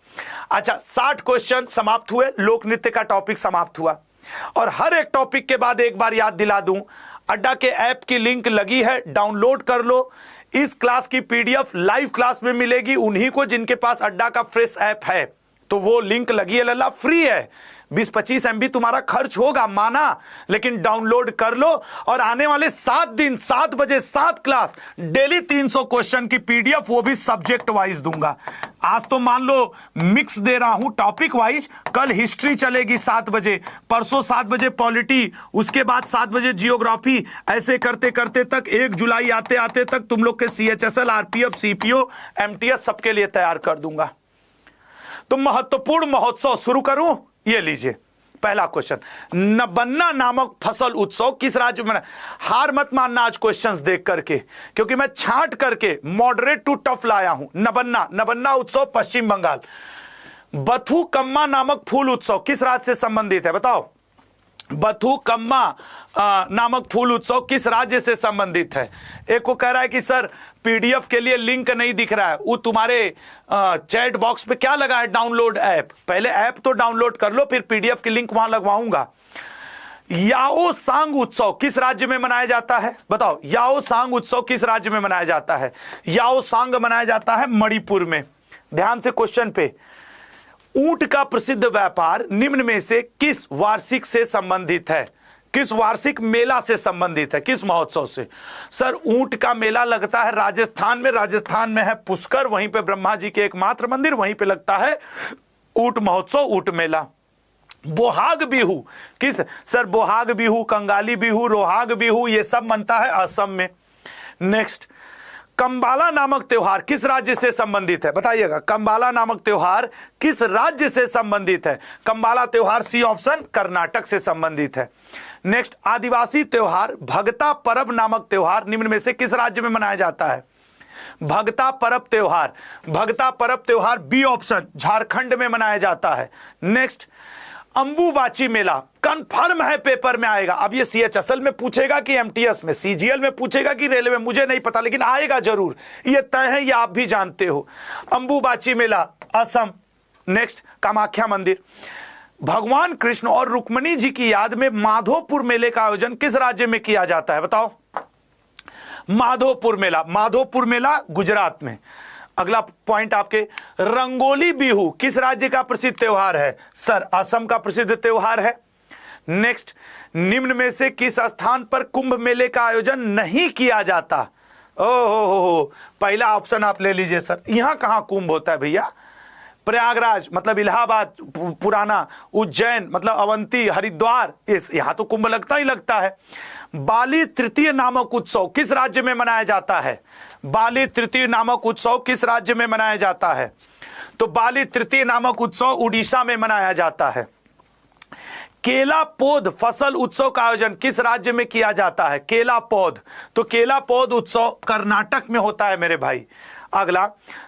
Speaker 1: अच्छा 60 क्वेश्चन समाप्त हुए, लोक नृत्य का टॉपिक समाप्त हुआ। और हर एक टॉपिक के बाद एक बार याद दिला दूं, अड्डा के ऐप की लिंक लगी है, डाउनलोड कर लो। इस क्लास की PDF लाइव क्लास में मिलेगी उन्हीं को जिनके पास अड्डा का फ्रेश ऐप है, तो वो लिंक लगी है लल्ला, फ्री है। 20-25 MB तुम्हारा खर्च होगा माना, लेकिन डाउनलोड कर लो। और आने वाले 7 दिन 7 बजे 7 क्लास, डेली 300 क्वेश्चन की PDF, वो भी सब्जेक्ट वाइज दूंगा। आज तो मान लो मिक्स दे रहा हूं टॉपिक वाइज, कल हिस्ट्री चलेगी 7 बजे, परसों 7 बजे पॉलिटी, उसके बाद 7 बजे जियोग्राफी, ऐसे करते करते तक 1 जुलाई आते आते तक तुम लोग के CHSL, RPF, CPO, MTS सबके लिए तैयार कर दूंगा। तो महत्वपूर्ण महोत्सव शुरू करूं, ये लीजिए पहला क्वेश्चन, नबन्ना नामक फसल उत्सव किस राज्य में? हार मत मानना आज क्वेश्चंस देख करके, क्योंकि मैं छांट करके मॉडरेट टू टफ लाया हूं। नबन्ना उत्सव पश्चिम बंगाल। बथुकम्मा नामक फूल उत्सव किस राज्य से संबंधित है? बताओ, बथुकम्मा नामक फूल उत्सव किस राज्य से संबंधित है? एक को कह रहा है कि सर PDF के लिए लिंक नहीं दिख रहा है, वो तुम्हारे चैट बॉक्स पे क्या लगा है? Download app. पहले ऐप तो डाउनलोड कर लो, फिर PDF की लिंक वहां लगवाऊंगा। याओ सांग उत्सव किस राज्य में मनाया जाता है? बताओ, याओ सांग उत्सव किस राज्य में मनाया जाता है? याओ सांग मनाया जाता है मणिपुर में। ध्यान से क्वेश्चन पे, ऊंट का प्रसिद्ध व्यापार निम्न में से किस वार्षिक से संबंधित है? किस वार्षिक मेला से संबंधित है? किस महोत्सव से? सर ऊंट का मेला लगता है राजस्थान में। राजस्थान में है पुष्कर, वहीं पे ब्रह्मा जी के एकमात्र मंदिर, वहीं पे लगता है ऊंट महोत्सव, ऊंट मेला। बोहाग बिहू किस? सर बोहाग बिहू, कंगाली बिहू, रोहाग बिहू, ये सब मनता है असम में। नेक्स्ट, कंबाला नामक त्योहार किस राज्य से संबंधित है? बताइएगा, कंबाला नामक त्योहार किस राज्य से संबंधित है? कंबाला त्योहार सी ऑप्शन, कर्नाटक से संबंधित है। नेक्स्ट, आदिवासी त्योहार भगता परब नामक त्योहार निम्न में से किस राज्य में मनाया जाता है? भगता परब त्योहार, भगता परब त्योहार बी ऑप्शन, झारखंड में मनाया जाता है। नेक्स्ट, अंबुबाची मेला, कंफर्म है पेपर में आएगा। अब ये सीएचएसएल में पूछेगा कि एमटीएस में, सीजीएल में पूछेगा कि रेलवे में, मुझे नहीं पता, लेकिन आएगा जरूर, ये तय है, ये आप भी जानते हो। अंबुबाची मेला असम। नेक्स्ट, कामाख्या मंदिर, भगवान कृष्ण और रुक्मणी जी की याद में माधोपुर मेले का आयोजन किस राज्य में किया जाता है, बताओ। माधोपुर मेला, माधोपुर मेला गुजरात में। अगला पॉइंट आपके, रंगोली बिहू किस राज्य का प्रसिद्ध त्योहार है, सर असम का प्रसिद्ध त्योहार है। नेक्स्ट, निम्न में से किस स्थान पर कुंभ मेले का आयोजन नहीं किया जाता, ओहो, पहला ऑप्शन आप ले लीजिए सर। यहां कहां कुंभ होता है भैया, प्रयागराज मतलब इलाहाबाद पुराना, उज्जैन मतलब अवंती, हरिद्वार, इस यहां तो कुंभ लगता ही लगता है। बाली तृतीय नामक उत्सव किस राज्य में मनाया जाता है, बाली तृतीय नामक उत्सव किस राज्य में मनाया जाता है, तो बाली तृतीय नामक उत्सव उड़ीसा में मनाया जाता है। केला पौध फसल उत्सव का आयोजन किस राज्य में किया जाता है, केला पौध, तो केला पौध उत्सव कर्नाटक में होता है मेरे भाई। अगला,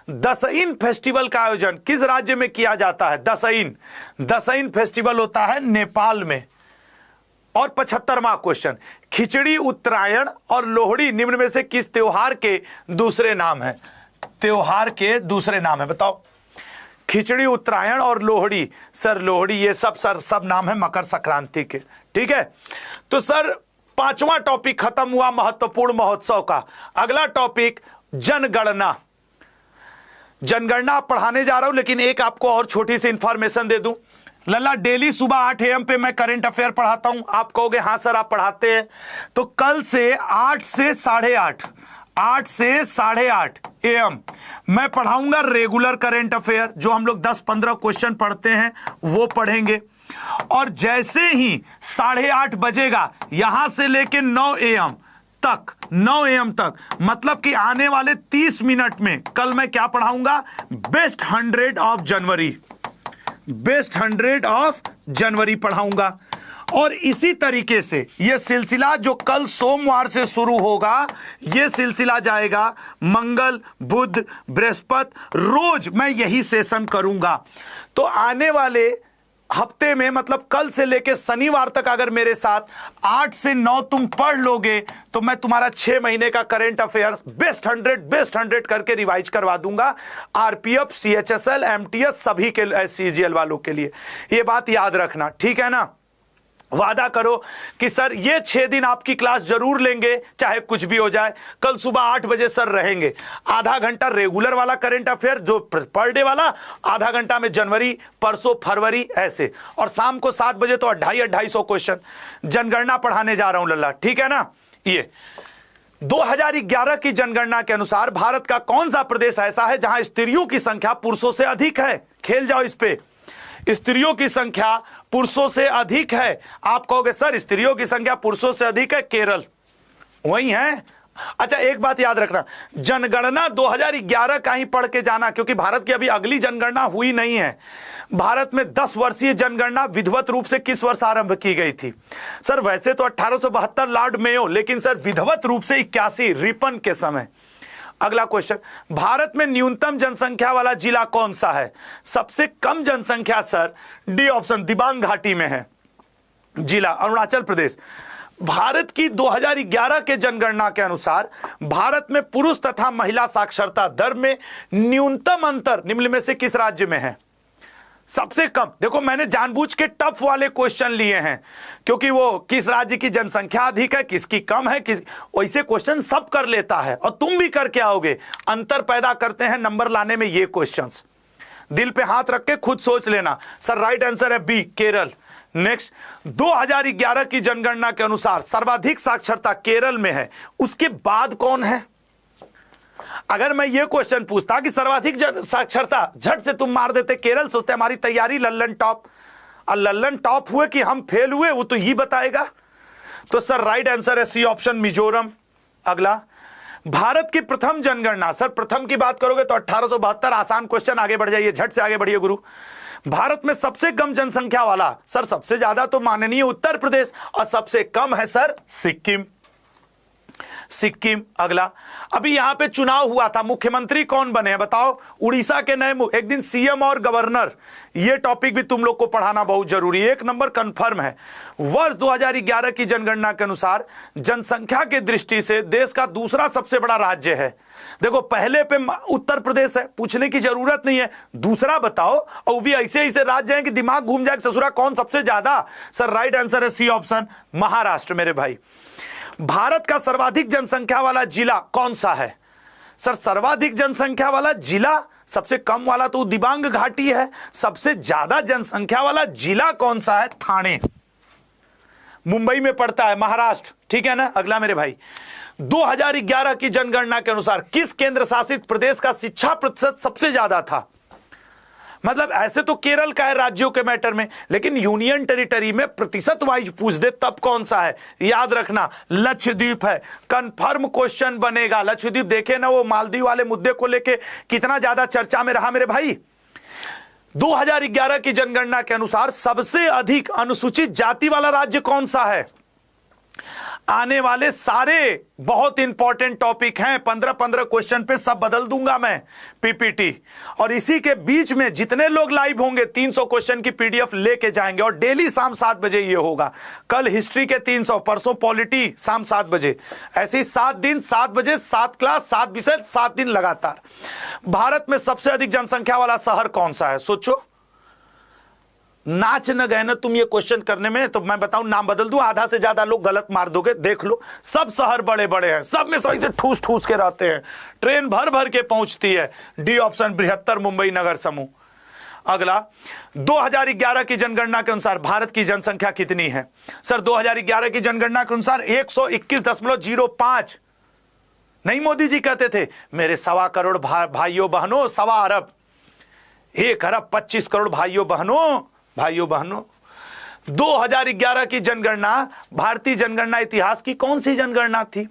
Speaker 1: दसईन फेस्टिवल का आयोजन किस राज्य में किया जाता है, दसईन, दसईन फेस्टिवल होता है नेपाल में। और 75वां क्वेश्चन, खिचड़ी उत्तरायण और लोहड़ी निम्न में से किस त्योहार के दूसरे नाम है, त्योहार के दूसरे नाम है, बताओ। खिचड़ी उत्तरायण और लोहड़ी, सर लोहड़ी ये सब नाम है मकर संक्रांति के, ठीक है। तो सर 5वां टॉपिक खत्म हुआ महत्वपूर्ण महोत्सव का। अगला टॉपिक जनगणना, जनगणना पढ़ाने जा रहा हूं, लेकिन एक आपको और छोटी सी इंफॉर्मेशन दे दूं। लल्ला डेली सुबह 8 AM पे मैं करंट अफेयर पढ़ाता हूं। आप कहोगे हाँ सर आप पढ़ाते हैं, तो कल से 8 से 8:30, 8 से 8:30 AM मैं पढ़ाऊंगा रेगुलर करंट अफेयर, जो हम लोग 10-15 क्वेश्चन पढ़ते हैं वो पढ़ेंगे। और जैसे ही 8:30 बजेगा, यहां से लेके 9 AM तक, 9 AM तक, मतलब कि आने वाले 30 मिनट में कल मैं क्या पढ़ाऊंगा, best 100 of January, best 100 of January पढ़ाऊंगा। और इसी तरीके से यह सिलसिला जो कल सोमवार से शुरू होगा, यह सिलसिला जाएगा मंगल, बुध, बृहस्पति, रोज मैं यही सेशन करूंगा। तो आने वाले हफ्ते में, मतलब कल से लेकर शनिवार तक अगर मेरे साथ 8 से 9 तुम पढ़ लोगे, तो मैं तुम्हारा 6 महीने का करंट अफेयर्स बेस्ट 100 करके रिवाइज करवा दूंगा, आरपीएफ, सीएचएसएल, एमटीएस सभी के, सीजीएल वालों के लिए। ये बात याद रखना, ठीक है ना। वादा करो कि सर ये 6 दिन आपकी क्लास जरूर लेंगे, चाहे कुछ भी हो जाए। कल सुबह 8 बजे सर रहेंगे, आधा घंटा रेगुलर वाला करंट अफेयर जो पर डे वाला, आधा घंटा में जनवरी, परसों फरवरी, ऐसे। और शाम को 7 बजे तो 250 क्वेश्चन जनगणना पढ़ाने जा रहा हूं लल्ला, ठीक है ना। ये 2011 की जनगणना के अनुसार भारत का कौन सा प्रदेश ऐसा है जहां स्त्रियों की संख्या पुरुषों से अधिक है, खेल जाओ इस पे। स्त्रियों की संख्या पुरुषों से अधिक है। आप कहोगे सर स्त्रियों की संख्या पुरुषों से अधिक है, केरल वही है। अच्छा एक बात याद रखना, जनगणना 2011 का ही पढ़ के जाना, क्योंकि भारत की अभी अगली जनगणना हुई नहीं है। भारत में 10 वर्षीय जनगणना विधिवत रूप से किस वर्ष आरंभ की गई थी, सर वैसे तो 1872 लॉर्ड मेयो, लेकिन सर विधिवत रूप से 81 रिपन के समय। अगला क्वेश्चन, भारत में न्यूनतम जनसंख्या वाला जिला कौन सा है, सबसे कम जनसंख्या सर डी ऑप्शन दिबांग घाटी में है जिला, अरुणाचल प्रदेश। भारत की 2011 के जनगणना के अनुसार भारत में पुरुष तथा महिला साक्षरता दर में न्यूनतम अंतर निम्न में से किस राज्य में है, सबसे कम। देखो मैंने जानबूझ के टफ वाले क्वेश्चन लिए हैं, क्योंकि वो किस राज्य की जनसंख्या अधिक है, किसकी कम है, किस वैसे क्वेश्चन सब कर लेता है, और तुम भी करके आओगे। अंतर पैदा करते हैं नंबर लाने में ये क्वेश्चंस, दिल पे हाथ रख के खुद सोच लेना। सर राइट आंसर है बी, केरल। नेक्स्ट, 2011 की जनगणना के अनुसार सर्वाधिक साक्षरता केरल में है, उसके बाद कौन है। अगर मैं ये क्वेश्चन पूछता कि सर्वाधिक साक्षरता, झट से तुम मार देते केरल, सोचते हमारी तैयारी लल्लन टॉप, और लल्लन टॉप हुए कि हम फेल हुए वो तो ही बताएगा। तो सर राइट आंसर है सी ऑप्शन, मिजोरम। अगला, भारत की प्रथम जनगणना, सर प्रथम की बात करोगे तो 1872, आसान क्वेश्चन, आगे बढ़ जाइए, झट से आगे बढ़िए गुरु। भारत में सबसे कम जनसंख्या वाला, सर सबसे ज्यादा तो माननीय उत्तर प्रदेश, और सबसे कम है सर सिक्किम। सिक्किम। अगला, अभी यहां पे चुनाव हुआ था, मुख्यमंत्री कौन बने हैं बताओ? उड़ीसा के नए एक दिन सीएम और गवर्नर, ये टॉपिक भी तुम लोग को पढ़ाना बहुत जरूरी है, 1 नंबर कंफर्म है। वर्ष 2011 की जनगणना के अनुसार जनसंख्या की दृष्टि से देश का दूसरा सबसे बड़ा राज्य है। देखो पहले पे उत्तर प्रदेश है, पूछने की जरूरत नहीं है, दूसरा बताओ। और भी ऐसे ऐसे राज्य हैं कि दिमाग घूम जाए, ससुरा कौन सबसे ज्यादा? सर राइट आंसर है सी ऑप्शन, महाराष्ट्र मेरे भाई। भारत का सर्वाधिक जनसंख्या वाला जिला कौन सा है? सर सर्वाधिक जनसंख्या वाला जिला, सबसे कम वाला तो दिबांग घाटी है, सबसे ज्यादा जनसंख्या वाला जिला कौन सा है? थाने, मुंबई में पड़ता है, महाराष्ट्र, ठीक है ना। अगला मेरे भाई, 2011 की जनगणना के अनुसार किस केंद्र शासित प्रदेश का शिक्षा प्रतिशत सबसे ज्यादा था? मतलब ऐसे तो केरल का है राज्यों के मैटर में, लेकिन यूनियन टेरिटरी में प्रतिशत वाइज पूछ दे तब कौन सा है? याद रखना लक्षद्वीप है, कंफर्म क्वेश्चन बनेगा। लक्षद्वीप देखे ना वो मालदीव वाले मुद्दे को लेके कितना ज्यादा चर्चा में रहा मेरे भाई। 2011 की जनगणना के अनुसार सबसे अधिक अनुसूचित जाति वाला राज्य कौन सा है? आने वाले सारे बहुत इंपॉर्टेंट टॉपिक हैं, 15-15 क्वेश्चन पे सब बदल दूंगा मैं पीपीटी। और इसी के बीच में जितने लोग लाइव होंगे 300 क्वेश्चन की पीडीएफ लेके जाएंगे, और डेली शाम 7 बजे ये होगा। कल हिस्ट्री के 300, परसों पॉलिटी शाम 7 बजे, ऐसे ही 7 दिन 7 बजे 7 क्लास 7 विषय 7 दिन लगातार। भारत में सबसे अधिक जनसंख्या वाला शहर कौन सा है? सोचो, नाच न गए ना तुम ये क्वेश्चन करने में, तो मैं बताऊं नाम बदल दूं, आधा से ज्यादा लोग गलत मार दोगे। देख लो सब शहर बड़े बड़े हैं, सब में सही से ठूस ठूस के रहते हैं, ट्रेन भर भर के पहुंचती है। डी ऑप्शन, बृहत्तर मुंबई नगर समूह। अगला, 2011 की जनगणना के अनुसार भारत की जनसंख्या कितनी है? सर 2011 की जनगणना के अनुसार 121.05। नहीं मोदी जी कहते थे मेरे 1.25 करोड़ भाइयों बहनों, 1.25 अरब, 1 अरब 25 करोड़ भाइयों बहनों। 2011 की जनगणना भारतीय जनगणना इतिहास की कौन सी जनगणना थी?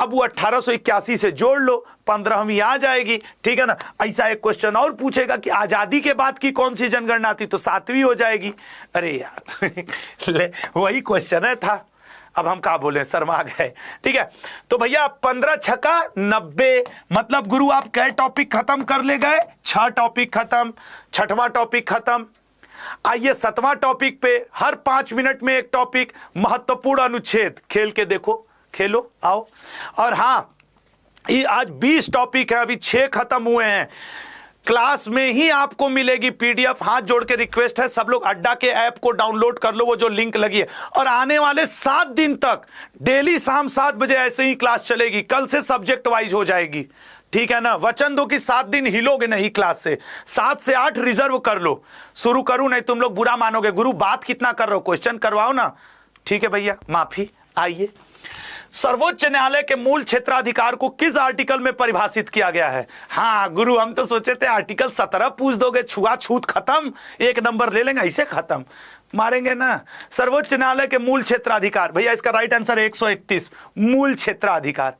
Speaker 1: अब वो 1881 से जोड़ लो, 15वीं आ जाएगी, ठीक है ना। ऐसा एक क्वेश्चन और पूछेगा कि आजादी के बाद की कौन सी जनगणना थी, तो 7वीं हो जाएगी। अरे यार ले वही क्वेश्चन है था, अब हम क्या बोले, शर्मा गए, ठीक है। तो भैया 15 छक्का 90, मतलब गुरु आप कई टॉपिक खत्म कर ले गए? 6 टॉपिक खत्म, 6वां टॉपिक खत्म। आइए 7वां टॉपिक पे, हर 5 मिनट में एक टॉपिक, महत्वपूर्ण अनुच्छेद। खेल के देखो, खेलो आओ। और हां, ये आज 20 टॉपिक है, अभी 6 खत्म हुए हैं। क्लास में ही आपको मिलेगी पीडीएफ। हाथ जोड़ के रिक्वेस्ट है, सब लोग अड्डा के ऐप को डाउनलोड कर लो, वो जो लिंक लगी है। और आने वाले 7 दिन तक डेली शाम 7 बजे ऐसे ही क्लास चलेगी। कल से सब्जेक्ट वाइज हो जाएगी, ठीक है ना। वचन दो कि 7 दिन हिलोगे नहीं क्लास से, 7 से 8 रिजर्व कर लो। शुरू करूं, नहीं तुम लोग बुरा मानोगे, गुरु बात कितना कर रहे हो, क्वेश्चन करवाओ ना। ठीक है भैया, माफी। आइए, सर्वोच्च न्यायालय के मूल क्षेत्राधिकार को किस आर्टिकल में परिभाषित किया गया है? हाँ गुरु, हम तो सोचे थे आर्टिकल 17 पूछ दोगे, छुआछूत खत्म, 1 नंबर ले लेंगे, ऐसे खत्म मारेंगे ना। सर्वोच्च न्यायालय के मूल क्षेत्राधिकार, भैया इसका राइट आंसर है 131 मूल क्षेत्राधिकार।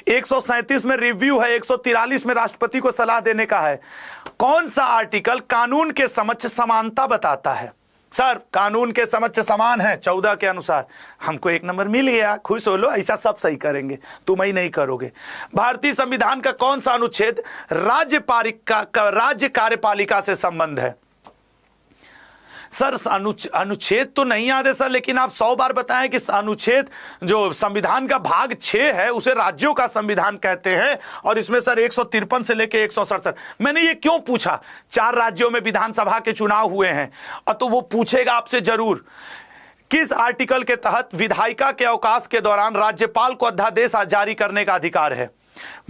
Speaker 1: 137 में रिव्यू है, 143 में राष्ट्रपति को सलाह देने का है। कौन सा आर्टिकल कानून के समक्ष समानता बताता है? सर कानून के समक्ष समान है 14 के अनुसार। हमको 1 नंबर मिल गया, खुश हो लो, ऐसा सब सही करेंगे, तुम ही नहीं करोगे। भारतीय संविधान का कौन सा अनुच्छेद राज्य कार्यपालिका से संबंध है? सर अनुच्छेद तो नहीं याद है सर, लेकिन आप 100 बार बताएं कि अनुच्छेद जो संविधान का भाग 6 है उसे राज्यों का संविधान कहते हैं। और इसमें सर 153 से लेके 167। मैंने ये क्यों पूछा, 4 राज्यों में विधानसभा के चुनाव हुए हैं, और तो वो पूछेगा आपसे जरूर। किस आर्टिकल के तहत विधायिका के अवकाश के दौरान राज्यपाल को अध्यादेश जारी करने का अधिकार है?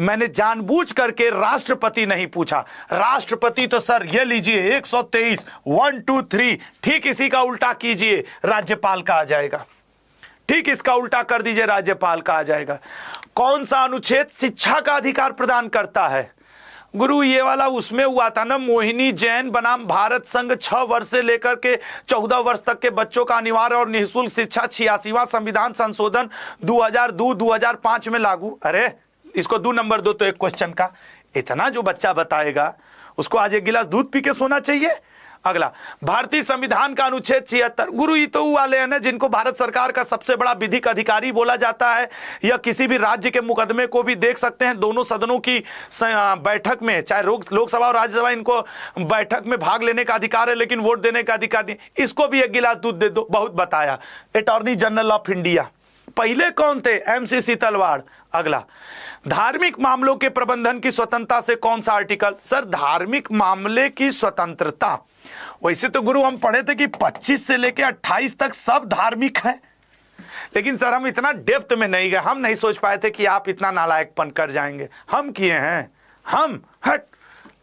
Speaker 1: मैंने जानबूझ करके राष्ट्रपति नहीं पूछा। राष्ट्रपति तो सर ये लीजिए 123 1 2 3, ठीक इसी का उल्टा कीजिए, राज्यपाल का आ जाएगा। ठीक इसका उल्टा कर दीजिए, राज्यपाल का आ जाएगा। कौन सा अनुच्छेद शिक्षा का अधिकार प्रदान करता है? गुरु ये वाला उसमें हुआ था ना, मोहिनी जैन बनाम भारत संघ 6 वर्ष से लेकर के 14 वर्ष तक के बच्चों का अनिवार्य और निःशुल्क शिक्षा 86वां संविधान संशोधन 2002-2005 में लागू। अरे इसको 2 नंबर दो तो एक क्वेश्चन का। इतना जो बच्चा बताएगा उसको आज 1 गिलास दूध पी के सोना चाहिए। अगला, भारतीय संविधान का अनुच्छेद 76। गुरु ये तो वाले हैं ना जिनको भारत सरकार का सबसे बड़ा विधिक अधिकारी बोला जाता है, या किसी भी राज्य के मुकदमे को भी देख सकते हैं। दोनों सदनों की बैठक में, चाहे लोकसभा और राज्यसभा, इनको बैठक में भाग लेने का अधिकार है, लेकिन वोट देने का अधिकार नहीं। इसको भी एक गिलास दूध दे दो, बहुत बताया। अटॉर्नी जनरल ऑफ इंडिया पहले कौन थे? एमसीसी तलवार। अगला, धार्मिक मामलों के प्रबंधन की स्वतंत्रता से कौन सा आर्टिकल? सर धार्मिक मामले की स्वतंत्रता, वैसे तो गुरु हम पढ़े थे कि 25 से लेकर 28 तक सब धार्मिक है, लेकिन सर हम इतना डेप्थ में नहीं गए, हम नहीं सोच पाए थे कि आप इतना नालायकपन कर जाएंगे। हम किए हैं, हम हट।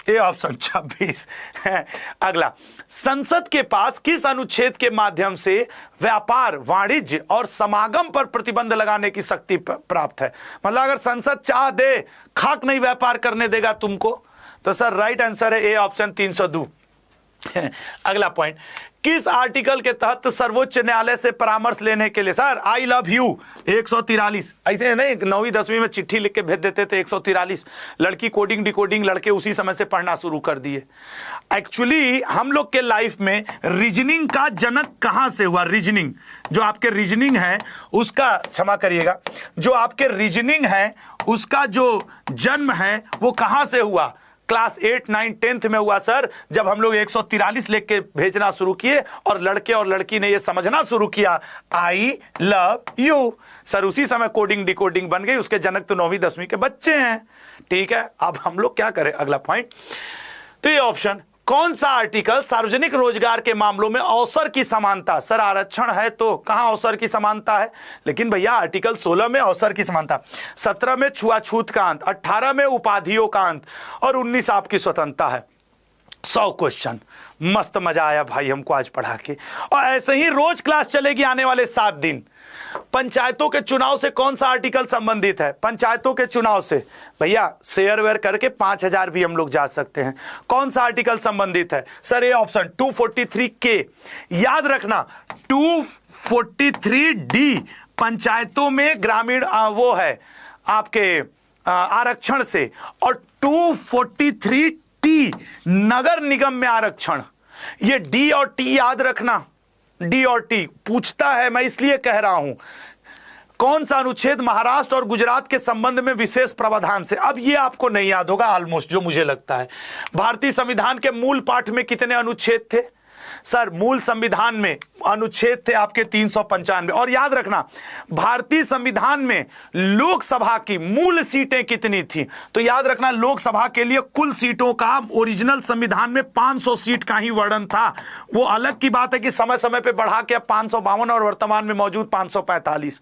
Speaker 1: ये ऑप्शन 26 है। अगला, संसद के पास किस अनुच्छेद के माध्यम से व्यापार, वाणिज्य और समागम पर प्रतिबंध लगाने की शक्ति प्राप्त है? मतलब अगर संसद चाह दे, खाक नहीं व्यापार करने देगा तुमको। तो सर राइट आंसर है ए ऑप्शन 302। अगला पॉइंट, किस आर्टिकल के तहत सर्वोच्च न्यायालय से परामर्श लेने के लिए? Sir I love you 143। ऐसे नहीं 9वीं 10वीं में चिट्ठी लिख के भेज देते थे 143। लड़की कोडिंग डिकोडिंग लड़के उसी समय से पढ़ना शुरू कर दिए। एक्चुअली हम लोग के लाइफ में रीजनिंग का जनक कहां से हुआ? रीजनिंग, जो आपके रीजनिंग है उसका, क्षमा करिएगा, जो आपके रीजनिंग है उसका जो जन्म है वो कहां से हुआ? क्लास 8, 9, 10th में हुआ सर, जब हम लोग 143 लिख के भेजना शुरू किए और लड़के और लड़की ने ये समझना शुरू किया आई लव यू। सर उसी समय कोडिंग डिकोडिंग बन गई। उसके जनक तो 9वीं 10वीं के बच्चे हैं। ठीक है, अब हम लोग क्या करें? अगला पॉइंट, तो ये ऑप्शन, कौन सा आर्टिकल सार्वजनिक रोजगार के मामलों में अवसर की समानता? सर आरक्षण है तो कहां अवसर की समानता है? लेकिन भैया आर्टिकल 16 में अवसर की समानता, 17 में छुआछूत का अंत, 18 में उपाधियों का अंत और 19 आपकी स्वतंत्रता है। 100 क्वेश्चन, मस्त मजा आया भाई हमको आज पढ़ा के। और ऐसे ही रोज क्लास चलेगी आने वाले 7 दिन। पंचायतों के चुनाव से कौन सा आर्टिकल संबंधित है? पंचायतों के चुनाव से भैया शेयर वेयर करके 5000 भी हम लोग जा सकते हैं। कौन सा आर्टिकल संबंधित है? सर ये ऑप्शन 243 के, याद रखना 243 डी पंचायतों में ग्रामीण वो है आपके आरक्षण से, और 243 टी नगर निगम में आरक्षण। ये डी और टी याद रखना, डी और टी पूछता है, मैं इसलिए कह रहा हूं। कौन सा अनुच्छेद महाराष्ट्र और गुजरात के संबंध में विशेष प्रावधान से? अब ये आपको नहीं याद होगा ऑलमोस्ट, जो मुझे लगता है। भारतीय संविधान के मूल पाठ में कितने अनुच्छेद थे? सर मूल संविधान में अनुच्छेद थे आपके 395। और याद रखना भारतीय संविधान में लोकसभा की मूल सीटें कितनी थी? तो याद रखना लोकसभा के लिए कुल सीटों का ओरिजिनल संविधान में 500 सीट का ही वर्णन था। वो अलग की बात है कि समय समय पे बढ़ा के 552 और वर्तमान में मौजूद 545।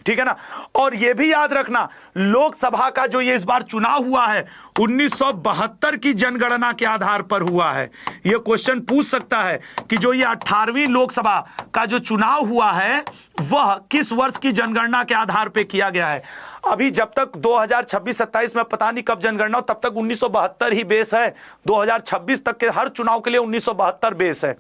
Speaker 1: ठीक है ना। और यह भी याद रखना लोकसभा का जो ये इस बार चुनाव हुआ है 1972 की जनगणना के आधार पर हुआ है। यह क्वेश्चन पूछ सकता है कि जो ये 18वीं लोकसभा का जो चुनाव हुआ है वह किस वर्ष की जनगणना के आधार पर किया गया है। अभी जब तक 2026-27 में पता नहीं कब जनगणना हो, तब तक 1972 ही बेस है। 2026 तक के हर चुनाव के लिए 1972 बेस है।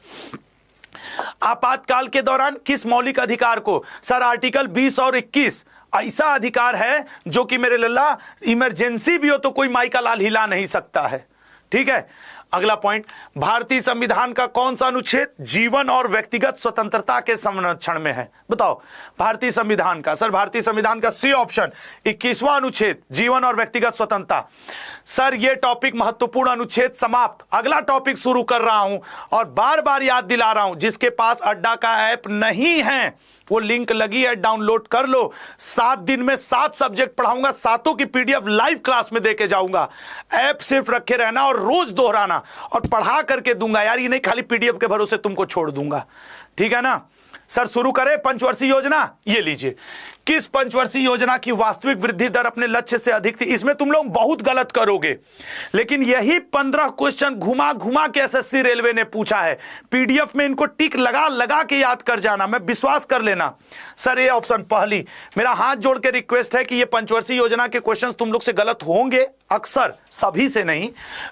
Speaker 1: आपातकाल के दौरान किस मौलिक अधिकार को? सर आर्टिकल 20 और 21 ऐसा अधिकार है जो कि मेरे लल्ला इमरजेंसी भी हो तो कोई माई का लाल हिला नहीं सकता है। ठीक है। अगला पॉइंट, भारतीय संविधान का कौन सा अनुच्छेद जीवन और व्यक्तिगत स्वतंत्रता के संरक्षण में है? बताओ भारतीय संविधान का। सर भारतीय संविधान का सी ऑप्शन 21वां अनुच्छेद जीवन और व्यक्तिगत स्वतंत्रता। सर ये टॉपिक महत्वपूर्ण अनुच्छेद समाप्त। अगला टॉपिक शुरू कर रहा हूं और बार बार याद दिला रहा हूं, जिसके पास अड्डा का ऐप नहीं है वो लिंक लगी है, डाउनलोड कर लो। 7 दिन में 7 सब्जेक्ट पढ़ाऊंगा, 7 की पीडीएफ लाइव क्लास में देके जाऊंगा। ऐप सिर्फ रखे रहना और रोज दोहराना और पढ़ा करके दूंगा यार, ये नहीं खाली पीडीएफ के भरोसे तुमको छोड़ दूंगा। ठीक है ना। सर शुरू करें पंचवर्षीय योजना। ये लीजिए, किस पंचवर्षीय योजना की वास्तविक वृद्धि दर अपने लक्ष्य से अधिक थी? इसमें तुम लोग बहुत गलत करोगे, लेकिन यही 15 क्वेश्चन घुमा घुमा के एसएससी रेलवे ने पूछा है। पीडीएफ में इनको टिक लगा लगा के याद कर जाना, मैं विश्वास कर लेना। सर ये ऑप्शन पहली, मेरा हाथ जोड़ के रिक्वेस्ट है कि ये पंचवर्षीय योजना के क्वेश्चन तुम लोग से गलत होंगे अक्सर, सभी से नहीं,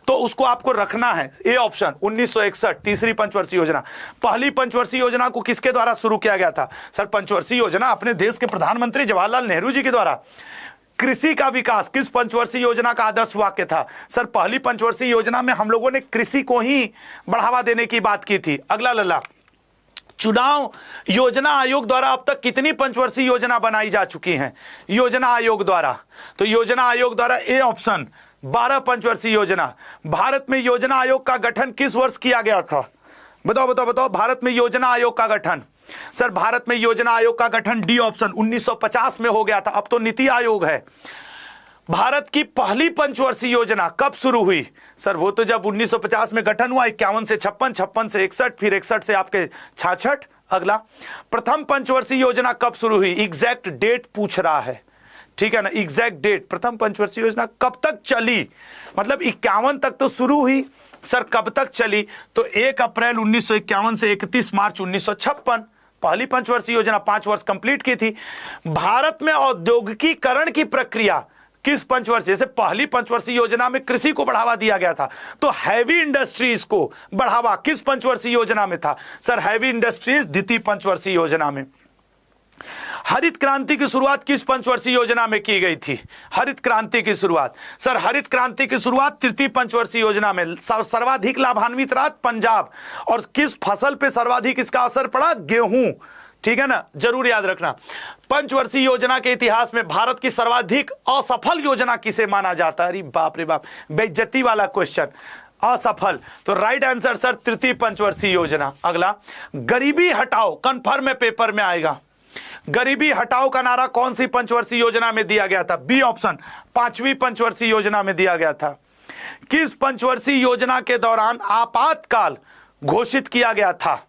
Speaker 1: तो उसको आपको रखना है। ए ऑप्शन 1961 तीसरी पंचवर्षीय योजना। पहली पंचवर्षीय योजना को किसके द्वारा शुरू किया गया था? सर पंचवर्षीय योजना अपने देश के प्रधानमंत्री जवाहरलाल नेहरू जी के द्वारा कृषि का विकास किस पंचवर्षीय योजना का आदर्श वाक्य था? सर पहली पंचवर्षीय योजना में हम लोगों ने कृषि को ही बढ़ावा देने की बात की थी। अगला लल्ला, चुनाव योजना आयोग द्वारा अब तक कितनी पंचवर्षीय योजना बनाई जा चुकी हैं योजना आयोग द्वारा? तो योजना आयोग द्वारा ए ऑप्शन 12 पंचवर्षीय योजना। भारत में योजना आयोग का गठन किस वर्ष किया गया था? बताओ बताओ बताओ, भारत में योजना आयोग का गठन। सर भारत में योजना आयोग का गठन डी ऑप्शन 1950 में हो गया था, अब तो नीति आयोग है। भारत की पहली पंचवर्षीय योजना कब शुरू हुई? सर वो तो जब 1950 में गठन हुआ, 51 से 56, 56 से 61, फिर 61 से आपके 66। अगला, प्रथम पंचवर्षीय योजना कब शुरू हुई? एग्जैक्ट डेट पूछ रहा है, ठीक है ना, एग्जैक्ट डेट। प्रथम पंचवर्षीय योजना कब तक चली? मतलब 51 तक तो शुरू हुई, सर कब तक चली? तो 1 अप्रैल 1951 से 31 मार्च 1956 पहली पंचवर्षीय योजना 5 वर्ष कंप्लीट की थी। भारत में औद्योगिकीकरण की प्रक्रिया किस पंचवर्षीय? जैसे पहली पंचवर्षीय योजना में कृषि को बढ़ावा दिया गया था, तो हैवी इंडस्ट्रीज को बढ़ावा किस पंचवर्षीय योजना में था? सर हैवी इंडस्ट्रीज द्वितीय पंचवर्षीय योजना में। हरित क्रांति की शुरुआत किस पंचवर्षीय योजना में की गई थी? हरित क्रांति की शुरुआत, सर हरित क्रांति की शुरुआत तृतीय पंचवर्षीय योजना में। सर्वाधिक लाभान्वित रहा पंजाब, और किस फसल पे सर्वाधिक इसका असर पड़ा? गेहूं, ठीक है ना, जरूर याद रखना। पंचवर्षीय योजना के इतिहास में भारत की सर्वाधिक असफल योजना किसे माना जाता है? अरे बाप रे बाप, बेइज्जती वाला क्वेश्चन, असफल। तो राइट आंसर सर तृतीय पंचवर्षीय योजना। अगला, गरीबी हटाओ, कन्फर्म में पेपर में आएगा। गरीबी हटाओ का नारा कौन सी पंचवर्षीय योजना में दिया गया था? बी ऑप्शन 5वीं पंचवर्षीय योजना में दिया गया था। किस पंचवर्षीय योजना के दौरान आपातकाल घोषित किया गया था?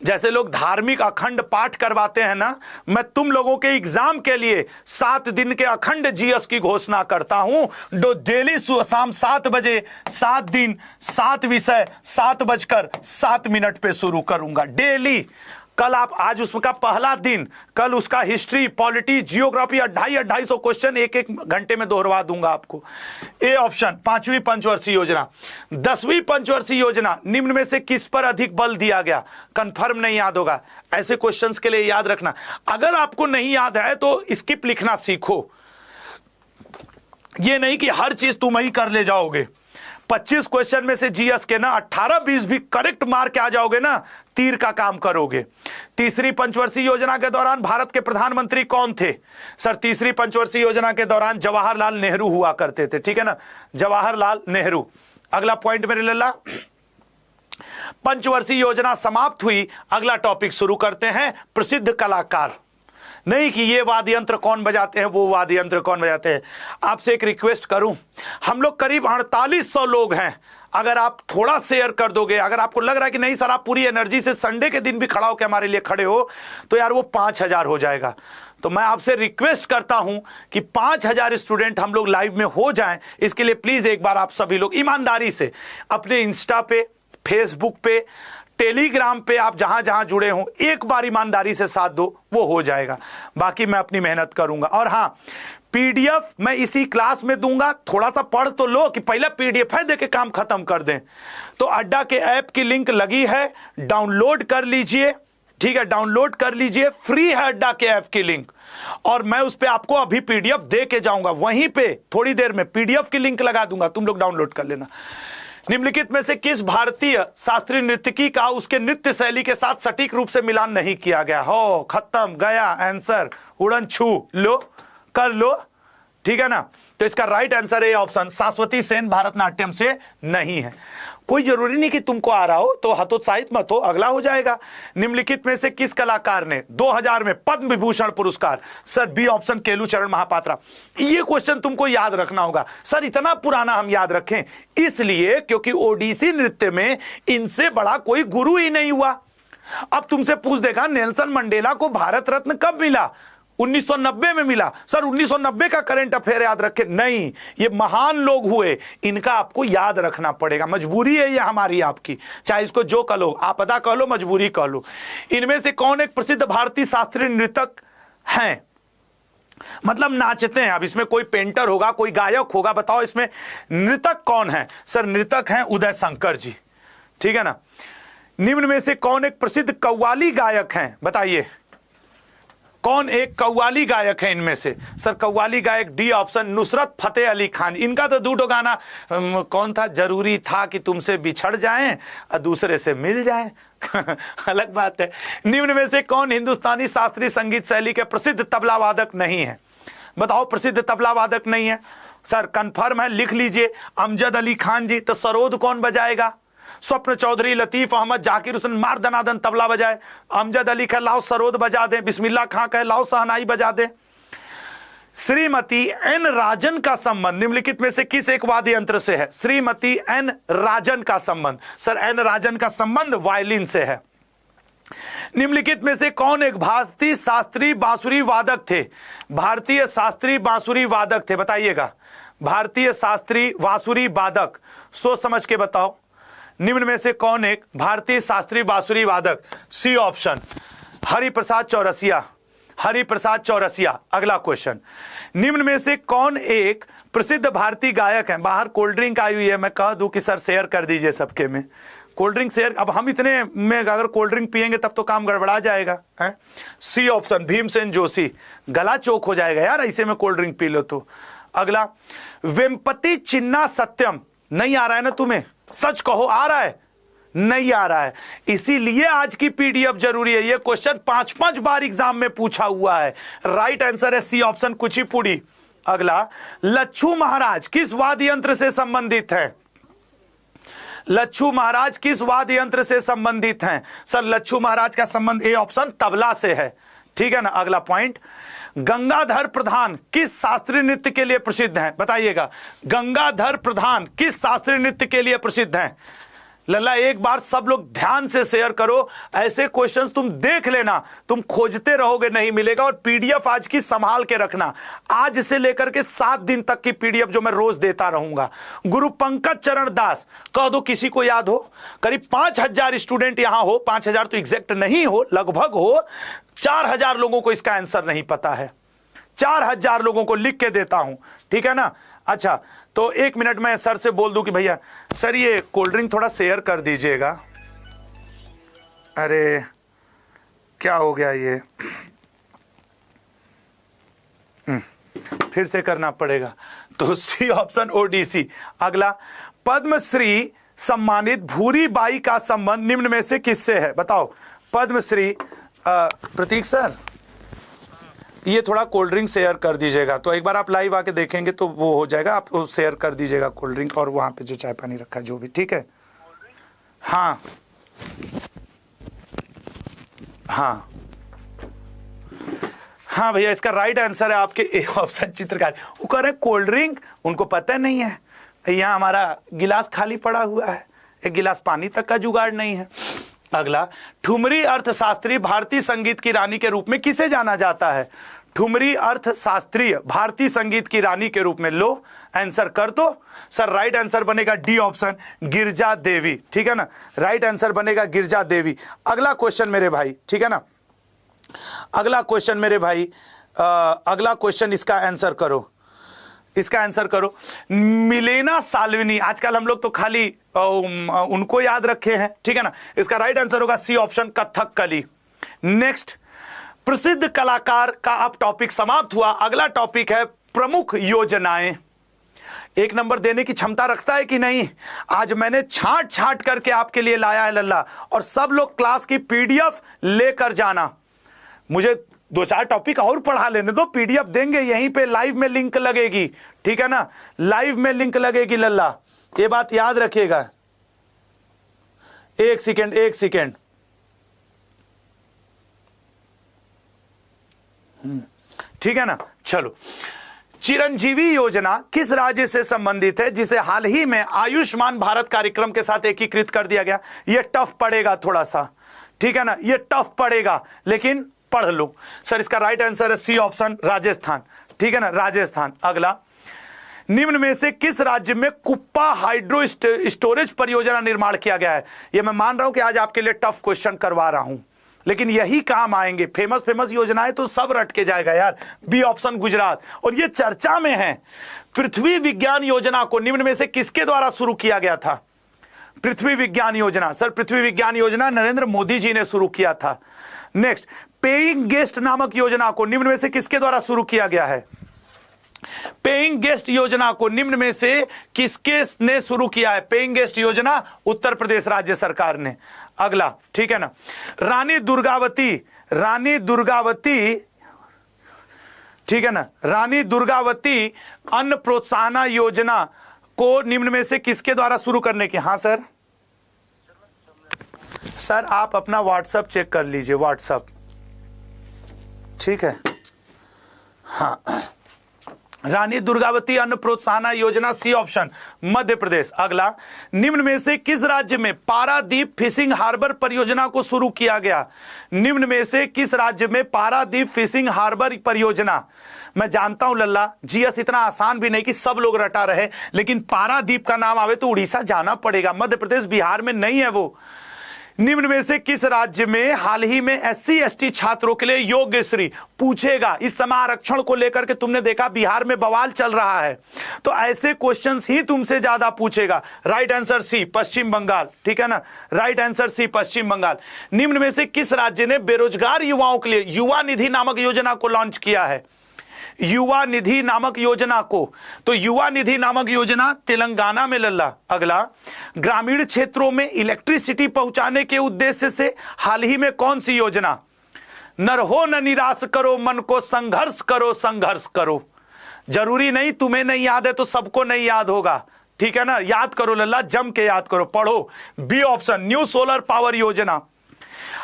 Speaker 1: जैसे लोग धार्मिक अखंड पाठ करवाते हैं ना, मैं तुम लोगों के एग्जाम के लिए 7 दिन के अखंड जीएस की घोषणा करता हूं, जो डेली शाम 7 बजे 7 दिन 7 विषय 7:07 पे शुरू करूंगा डेली। कल आप, आज उसका पहला दिन, कल उसका हिस्ट्री, पॉलिटी, जियोग्राफी 250 क्वेश्चन एक घंटे में दोहरवा दूंगा आपको। ए ऑप्शन 5वीं पंचवर्षीय योजना। 10वीं पंचवर्षीय योजना निम्न में से किस पर अधिक बल दिया गया? कंफर्म नहीं याद होगा, ऐसे क्वेश्चंस के लिए याद रखना। अगर आपको नहीं याद है तो स्किप लिखना सीखो, ये नहीं कि हर चीज तुम ही कर ले जाओगे। 25 क्वेश्चन में से जीएस के ना 18-20 भी करेक्ट मार्क आ जाओगे ना, तीर का काम करोगे। तीसरी पंचवर्षीय योजना के दौरान भारत के प्रधानमंत्री कौन थे? सर तीसरी पंचवर्षीय योजना के दौरान जवाहरलाल नेहरू हुआ करते थे, ठीक है ना, जवाहरलाल नेहरू। अगला पॉइंट मेरे लल्ला, पंचवर्षीय योजना समाप्त हुई, अगला टॉपिक शुरू करते हैं, प्रसिद्ध कलाकार। नहीं कि ये वाद्य यंत्र कौन बजाते हैं, वो वाद्य यंत्र कौन बजाते हैं। आपसे एक रिक्वेस्ट करूं, हम लोग करीब 4800 लोग हैं, अगर आप थोड़ा शेयर कर दोगे, अगर आपको लग रहा है कि नहीं सर आप पूरी एनर्जी से संडे के दिन भी खड़ा होकर हमारे लिए खड़े हो, तो यार वो 5000 हो जाएगा। तो मैं आपसे रिक्वेस्ट करता हूं कि 5000 स्टूडेंट हम लोग लाइव में हो जाएं। इसके लिए प्लीज एक बार आप सभी लोग ईमानदारी से अपने इंस्टा पे, फेसबुक पे, टेलीग्राम पे, आप जहां जहां जुड़े हो, एक बार ईमानदारी से साथ दो, वो हो जाएगा। बाकी मैं अपनी मेहनत करूंगा। और हां, पीडीएफ मैं इसी क्लास में दूंगा, थोड़ा सा पढ़ तो लो कि पहले पीडीएफ है, देके काम खत्म कर दें। तो अड्डा के ऐप की लिंक लगी है, डाउनलोड कर लीजिए, ठीक है, डाउनलोड कर लीजिए, फ्री है अड्डा के ऐप की लिंक। और मैं उस पे आपको अभी पीडीएफ दे के जाऊंगा, वहीं पे थोड़ी देर में पीडीएफ की लिंक लगा दूंगा, तुम लोग डाउनलोड कर लेना। निम्नलिखित में से किस भारतीय शास्त्रीय नृत्यकी का उसके नृत्य शैली के साथ सटीक रूप से मिलान नहीं किया गया? हो, खत्म, गया आंसर, उड़न छू लो, कर लो, ठीक है ना। तो इसका राइट आंसर है ऑप्शन शाश्वती सेन भारतनाट्यम से नहीं है। कोई जरूरी नहीं कि तुमको आ रहा हो तो हतोत्साहित मत हो, अगला हो जाएगा। निम्नलिखित में से किस कलाकार ने 2000 में पद्म विभूषण पुरस्कार? Sir B option Kelucharan Mohapatra. ये क्वेश्चन तुमको याद रखना होगा। सर इतना पुराना हम याद रखें इसलिए क्योंकि ओडिसी नृत्य में इनसे बड़ा कोई गुरु ही नहीं हुआ। अब तुमसे पूछ देगा नेल्सन मंडेला को भारत रत्न कब मिला? 1990 में मिला। सर 1990 का करंट अफेयर याद रखे? नहीं, ये महान लोग हुए, इनका आपको याद रखना पड़ेगा, मजबूरी है ये हमारी आपकी, चाहे इसको जो कह लो, आपदा कह लो, मजबूरी कह लो। इनमें से कौन एक प्रसिद्ध भारतीय शास्त्रीय नृतक हैं? मतलब नाचते हैं। अब इसमें कोई पेंटर होगा, कोई गायक होगा, बताओ इसमें नृतक कौन है? सर नृतक हैं उदय शंकर जी, ठीक है ना। निम्न में से कौन एक प्रसिद्ध कव्वाली गायक हैं? बताइए। कौन एक कव्वाली गायक है इनमें से? सर कव्वाली गायक डी ऑप्शन नुसरत फतेह अली खान। इनका तो दूठो गाना कौन था, जरूरी था कि तुमसे बिछड़ जाएं और दूसरे से मिल जाएं अलग बात है। निम्न में से कौन हिंदुस्तानी शास्त्रीय संगीत शैली के प्रसिद्ध तबला वादक नहीं है? बताओ, प्रसिद्ध तबला वादक नहीं है। सर कंफर्म है, लिख लीजिए। अमजद अली खान जी। तो सरोद कौन बजाएगा? स्वप्न चौधरी, लतीफ अहमद, जाकिर हुसैन मार दनादन तबला बजाए। अमजद अली कहे लाओ सरोद बजा दे, बिस्मिल्लाह खां कहे लाओ सहनाई बजा दे। श्रीमती एन राजन का संबंध निम्नलिखित में से किस एक वाद्य यंत्र से है? श्रीमती एन राजन का संबंध, सर एन राजन का संबंध वायलिन से है। निम्नलिखित में से कौन एक भारतीय शास्त्रीय बांसुरी वादक थे? भारतीय शास्त्रीय बांसुरी वादक थे, बताइएगा। भारतीय शास्त्रीय बांसुरी वादक, सोच समझ के बताओ। निम्न में से कौन एक भारतीय शास्त्रीय बांसुरी वादक? C option Hariprasad Chaurasia. हरिप्रसाद चौरसिया। अगला क्वेश्चन, निम्न में से कौन एक प्रसिद्ध भारतीय गायक है? बाहर कोल्ड ड्रिंक आई हुई है, मैं कह दूं कि सर शेयर कर दीजिए सबके में कोल्ड ड्रिंक शेयर। अब हम इतने में अगर कोल्ड ड्रिंक पिएंगे तब तो काम गड़बड़ा जाएगा है? C option Bhimsen Joshi. गला चोक हो जाएगा यार ऐसे में कोल्ड ड्रिंक पी लो तो। अगला, वेम्पति चिन्ना सत्यम। नहीं आ रहा है ना तुम्हें? सच कहो, आ रहा है? नहीं आ रहा है, इसीलिए आज की पीडीएफ जरूरी है। यह क्वेश्चन 5-5 बार एग्जाम में पूछा हुआ है। राइट आंसर है सी ऑप्शन कुचिपुड़ी। अगला, लच्छू महाराज किस वाद्य यंत्र से संबंधित है? लच्छू महाराज किस वाद्य यंत्र से संबंधित हैं? सर लच्छू महाराज का संबंध ए ऑप्शन तबला से है, ठीक है ना। अगला पॉइंट, गंगाधर प्रधान किस शास्त्रीय नृत्य के लिए प्रसिद्ध हैं? बताइएगा, गंगाधर प्रधान किस शास्त्रीय नृत्य के लिए प्रसिद्ध हैं? लल्ला एक बार सब लोग ध्यान से शेयर करो, ऐसे क्वेश्चंस तुम देख लेना, तुम खोजते रहोगे नहीं मिलेगा। और पीडीएफ आज की संभाल के रखना, आज से लेकर के 7 दिन तक की पीडीएफ जो मैं रोज देता रहूंगा। गुरु पंकज चरण दास, कह दो किसी को याद हो? करीब 5000 स्टूडेंट यहां हो, 5000 तो एग्जैक्ट नहीं हो, लगभग हो। 4000 लोगों को इसका आंसर नहीं पता है। 4000 लोगों को लिख के देता हूं, ठीक है ना। अच्छा, तो 1 मिनट में सर से बोल दूं कि भैया सर ये कोल्ड ड्रिंक थोड़ा शेयर कर दीजिएगा। अरे क्या हो गया ये, फिर से करना पड़ेगा। तो सी ऑप्शन ओडीसी। अगला, पद्मश्री सम्मानित भूरी बाई का संबंध निम्न में से किससे है? बताओ। पद्मश्री, प्रतीक सर ये थोड़ा कोल्ड ड्रिंक शेयर कर दीजिएगा। तो एक बार आप लाइव आके देखेंगे तो वो हो जाएगा, आप शेयर कर दीजिएगा कोल्ड ड्रिंक और वहाँ पे जो चाय पानी रखा है जो भी, ठीक है। हाँ हाँ हाँ भैया, इसका राइट आंसर है आपके ए ऑप्शन चित्रकार। वो कह रहे हैं कोल्ड ड्रिंक, उनको पता नहीं है। यहाँ हमारा गिलास खाली पड़ा हुआ है, एक गिलास पानी तक का जुगाड़ नहीं है। अगला, ठुमरी अर्थशास्त्री भारतीय संगीत की रानी के रूप में किसे जाना जाता है? ठुमरी अर्थशास्त्रीय भारतीय संगीत की रानी के रूप में, लो आंसर कर दो। सर राइट आंसर बनेगा डी ऑप्शन गिरजा देवी, ठीक है ना। राइट आंसर बनेगा गिरजा देवी। अगला क्वेश्चन मेरे भाई, ठीक है ना। अगला क्वेश्चन मेरे भाई, अगला क्वेश्चन इसका आंसर करो, इसका आंसर करो। मिलेना साल्विनी, आजकल हम लोग तो खाली उनको याद रखे हैं, ठीक है ना। इसका राइट आंसर होगा सी ऑप्शन कथकली। नेक्स्ट, प्रसिद्ध कलाकार का अब टॉपिक समाप्त हुआ। अगला टॉपिक है प्रमुख योजनाएं। 1 नंबर देने की क्षमता रखता है कि नहीं? आज मैंने छांट छांट करके आपके लिए लाया है लल्ला, और सब लोग क्लास की पीडीएफ लेकर जाना। मुझे 2-4 टॉपिक और पढ़ा लेने दो, पीडीएफ देंगे यहीं पे, लाइव में लिंक लगेगी, ठीक है ना। लाइव में लिंक लगेगी लल्ला, ये बात याद रखिएगा। 1 सेकेंड, 1 सेकेंड। ठीक है ना। चलो, चिरंजीवी योजना किस राज्य से संबंधित है जिसे हाल ही में आयुष्मान भारत कार्यक्रम के साथ एकीकृत कर दिया गया? यह टफ पड़ेगा थोड़ा सा, ठीक है ना, यह टफ पड़ेगा लेकिन पढ़ लो। सर इसका राइट आंसर है सी ऑप्शन राजस्थान, ठीक है ना, राजस्थान। अगला, निम्न में से किस राज्य में कुप्पा हाइड्रो स्टोरेज परियोजना निर्माण किया गया है? यह मैं मान रहा हूं कि आज आपके लिए टफ क्वेश्चन करवा रहा हूं, लेकिन यही काम आएंगे। फेमस योजनाएं तो सब रट के जाएगा यार। बी ऑप्शन गुजरात, और ये चर्चा में है। पृथ्वी विज्ञान योजना को निम्न में से किसके द्वारा शुरू किया गया था? पृथ्वी विज्ञान योजना, सर पृथ्वी विज्ञान योजना नरेंद्र मोदी जी ने शुरू किया था। नेक्स्ट, पेइंग गेस्ट नामक योजना को निम्न में से किसके द्वारा शुरू किया गया है? पेइंग गेस्ट योजना को निम्न में से किसके ने शुरू किया है? पेइंग गेस्ट योजना उत्तर प्रदेश राज्य सरकार ने। अगला, ठीक है ना, रानी दुर्गावती, ठीक है ना, रानी दुर्गावती अन्न प्रोत्साहन योजना को निम्न में से किसके द्वारा शुरू करने की? हाँ सर, सर आप अपना व्हाट्सएप चेक कर लीजिए, व्हाट्सएप, ठीक है। हाँ, रानी दुर्गावती अन्न प्रोत्साहन योजना, सी ऑप्शन, मध्य प्रदेश। अगला, निम्न में से किस राज्य में पारादीप फिशिंग हार्बर परियोजना को शुरू किया गया? निम्न में से किस राज्य में पारादीप फिशिंग हार्बर परियोजना? मैं जानता हूं लल्ला, जीएस इतना आसान भी नहीं कि सब लोग रटा रहे, लेकिन पारादीप का नाम आवे तो उड़ीसा जाना पड़ेगा, मध्य प्रदेश बिहार में नहीं है वो। निम्न में से किस राज्य में हाल ही में SC ST छात्रों के लिए योग्यश्री पूछेगा? इस समय आरक्षण को लेकर के तुमने देखा बिहार में बवाल चल रहा है, तो ऐसे क्वेश्चंस ही तुमसे ज्यादा पूछेगा। राइट आंसर सी, पश्चिम बंगाल, ठीक है ना, राइट आंसर सी, पश्चिम बंगाल। निम्न में से किस राज्य ने बेरोजगार युवाओं के लिए युवा निधि नामक योजना को लॉन्च किया है? युवा निधि नामक योजना को, तो युवा निधि नामक योजना तेलंगाना में लल्ला। अगला, ग्रामीण क्षेत्रों में इलेक्ट्रिसिटी पहुंचाने के उद्देश्य से हाल ही में कौन सी योजना? न रहो न निराश करो मन को, संघर्ष करो संघर्ष करो। जरूरी नहीं तुम्हें नहीं याद है तो सबको नहीं याद होगा, ठीक है ना, याद करो लल्ला, जम के याद करो, पढ़ो। B option, new solar power योजना।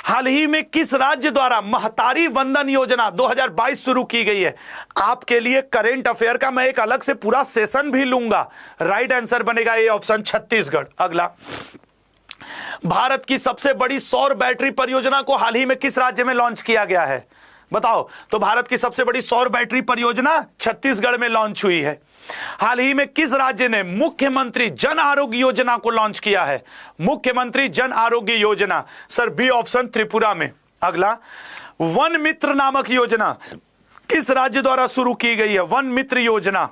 Speaker 1: हाल ही में किस राज्य द्वारा महतारी वंदन योजना 2022 शुरू की गई है? आपके लिए करेंट अफेयर का मैं एक अलग से पूरा सेशन भी लूंगा। राइट आंसर बनेगा ए ऑप्शन, छत्तीसगढ़। अगला, भारत की सबसे बड़ी सौर बैटरी परियोजना को हाल ही में किस राज्य में लॉन्च किया गया है? बताओ। तो भारत की सबसे बड़ी सौर बैटरी परियोजना छत्तीसगढ़ में लॉन्च हुई है। हाल ही में किस राज्य ने मुख्यमंत्री जन आरोग्य योजना को लॉन्च किया है? मुख्यमंत्री Jan Arogya Yojana, sir B option, Tripura में। अगला, वन मित्र नामक योजना किस राज्य द्वारा शुरू की गई है? वन मित्र योजना,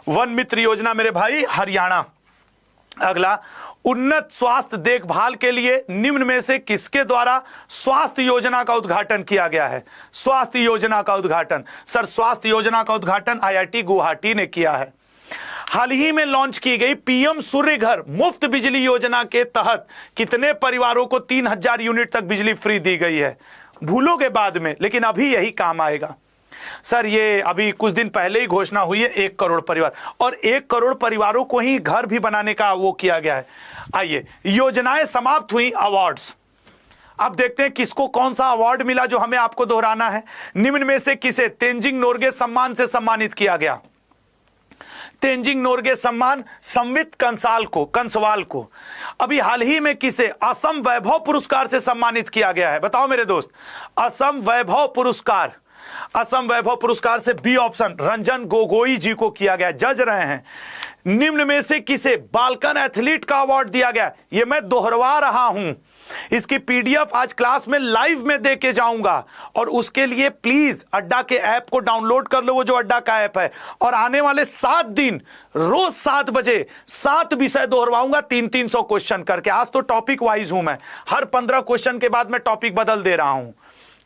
Speaker 1: वन मित्र योजना मेरे भाई हरियाणा। अगला, उन्नत स्वास्थ्य देखभाल के लिए निम्न में से किसके द्वारा स्वास्थ्य योजना का उद्घाटन किया गया है? स्वास्थ्य योजना का उद्घाटन, सर स्वास्थ्य योजना का उद्घाटन IIT गुवाहाटी ने किया है। हाल ही में लॉन्च की गई PM सूर्य घर मुफ्त बिजली योजना के तहत कितने परिवारों को 3000 यूनिट तक बिजली फ्री दी गई है? भूलोगे बाद में, लेकिन अभी यही काम आएगा। सर ये अभी कुछ दिन पहले ही घोषणा हुई है 1 करोड़ परिवार, और 1 करोड़ परिवारों को ही घर भी बनाने का वो किया गया है। आइए, योजनाएं समाप्त हुई, अवार्ड्स। अब देखते हैं किसको कौन सा अवार्ड मिला जो हमें आपको दोहराना है। निम्न में से किसे तेंजिंग नोरगे सम्मान से सम्मानित किया गया? तेंजिंग नोरगे सम्मान संवित कंसवाल को। अभी हाल ही में किसे असम वैभव पुरस्कार से सम्मानित किया गया है? बताओ मेरे दोस्त, असम वैभव पुरस्कार, असम वैभव पुरस्कार से बी ऑप्शन, रंजन गोगोई जी को किया गया, जज रहे हैं। निम्न में से किसे बाल्कन एथलीट का अवार्ड दिया गया? ये मैं दोहरवा रहा हूं, इसकी PDF आज क्लास में लाइव में दे के जाऊंगा, और उसके लिए प्लीज अड्डा के ऐप को डाउनलोड कर लो, वो जो अड्डा का ऐप है, और आने वाले 7 दिन रोज 7 बजे 7 विषय दोहरवाऊंगा 300 क्वेश्चन करके। आज तो टॉपिक वाइज हूं मैं, हर 15 क्वेश्चन के बाद मैं टॉपिक बदल दे रहा हूं,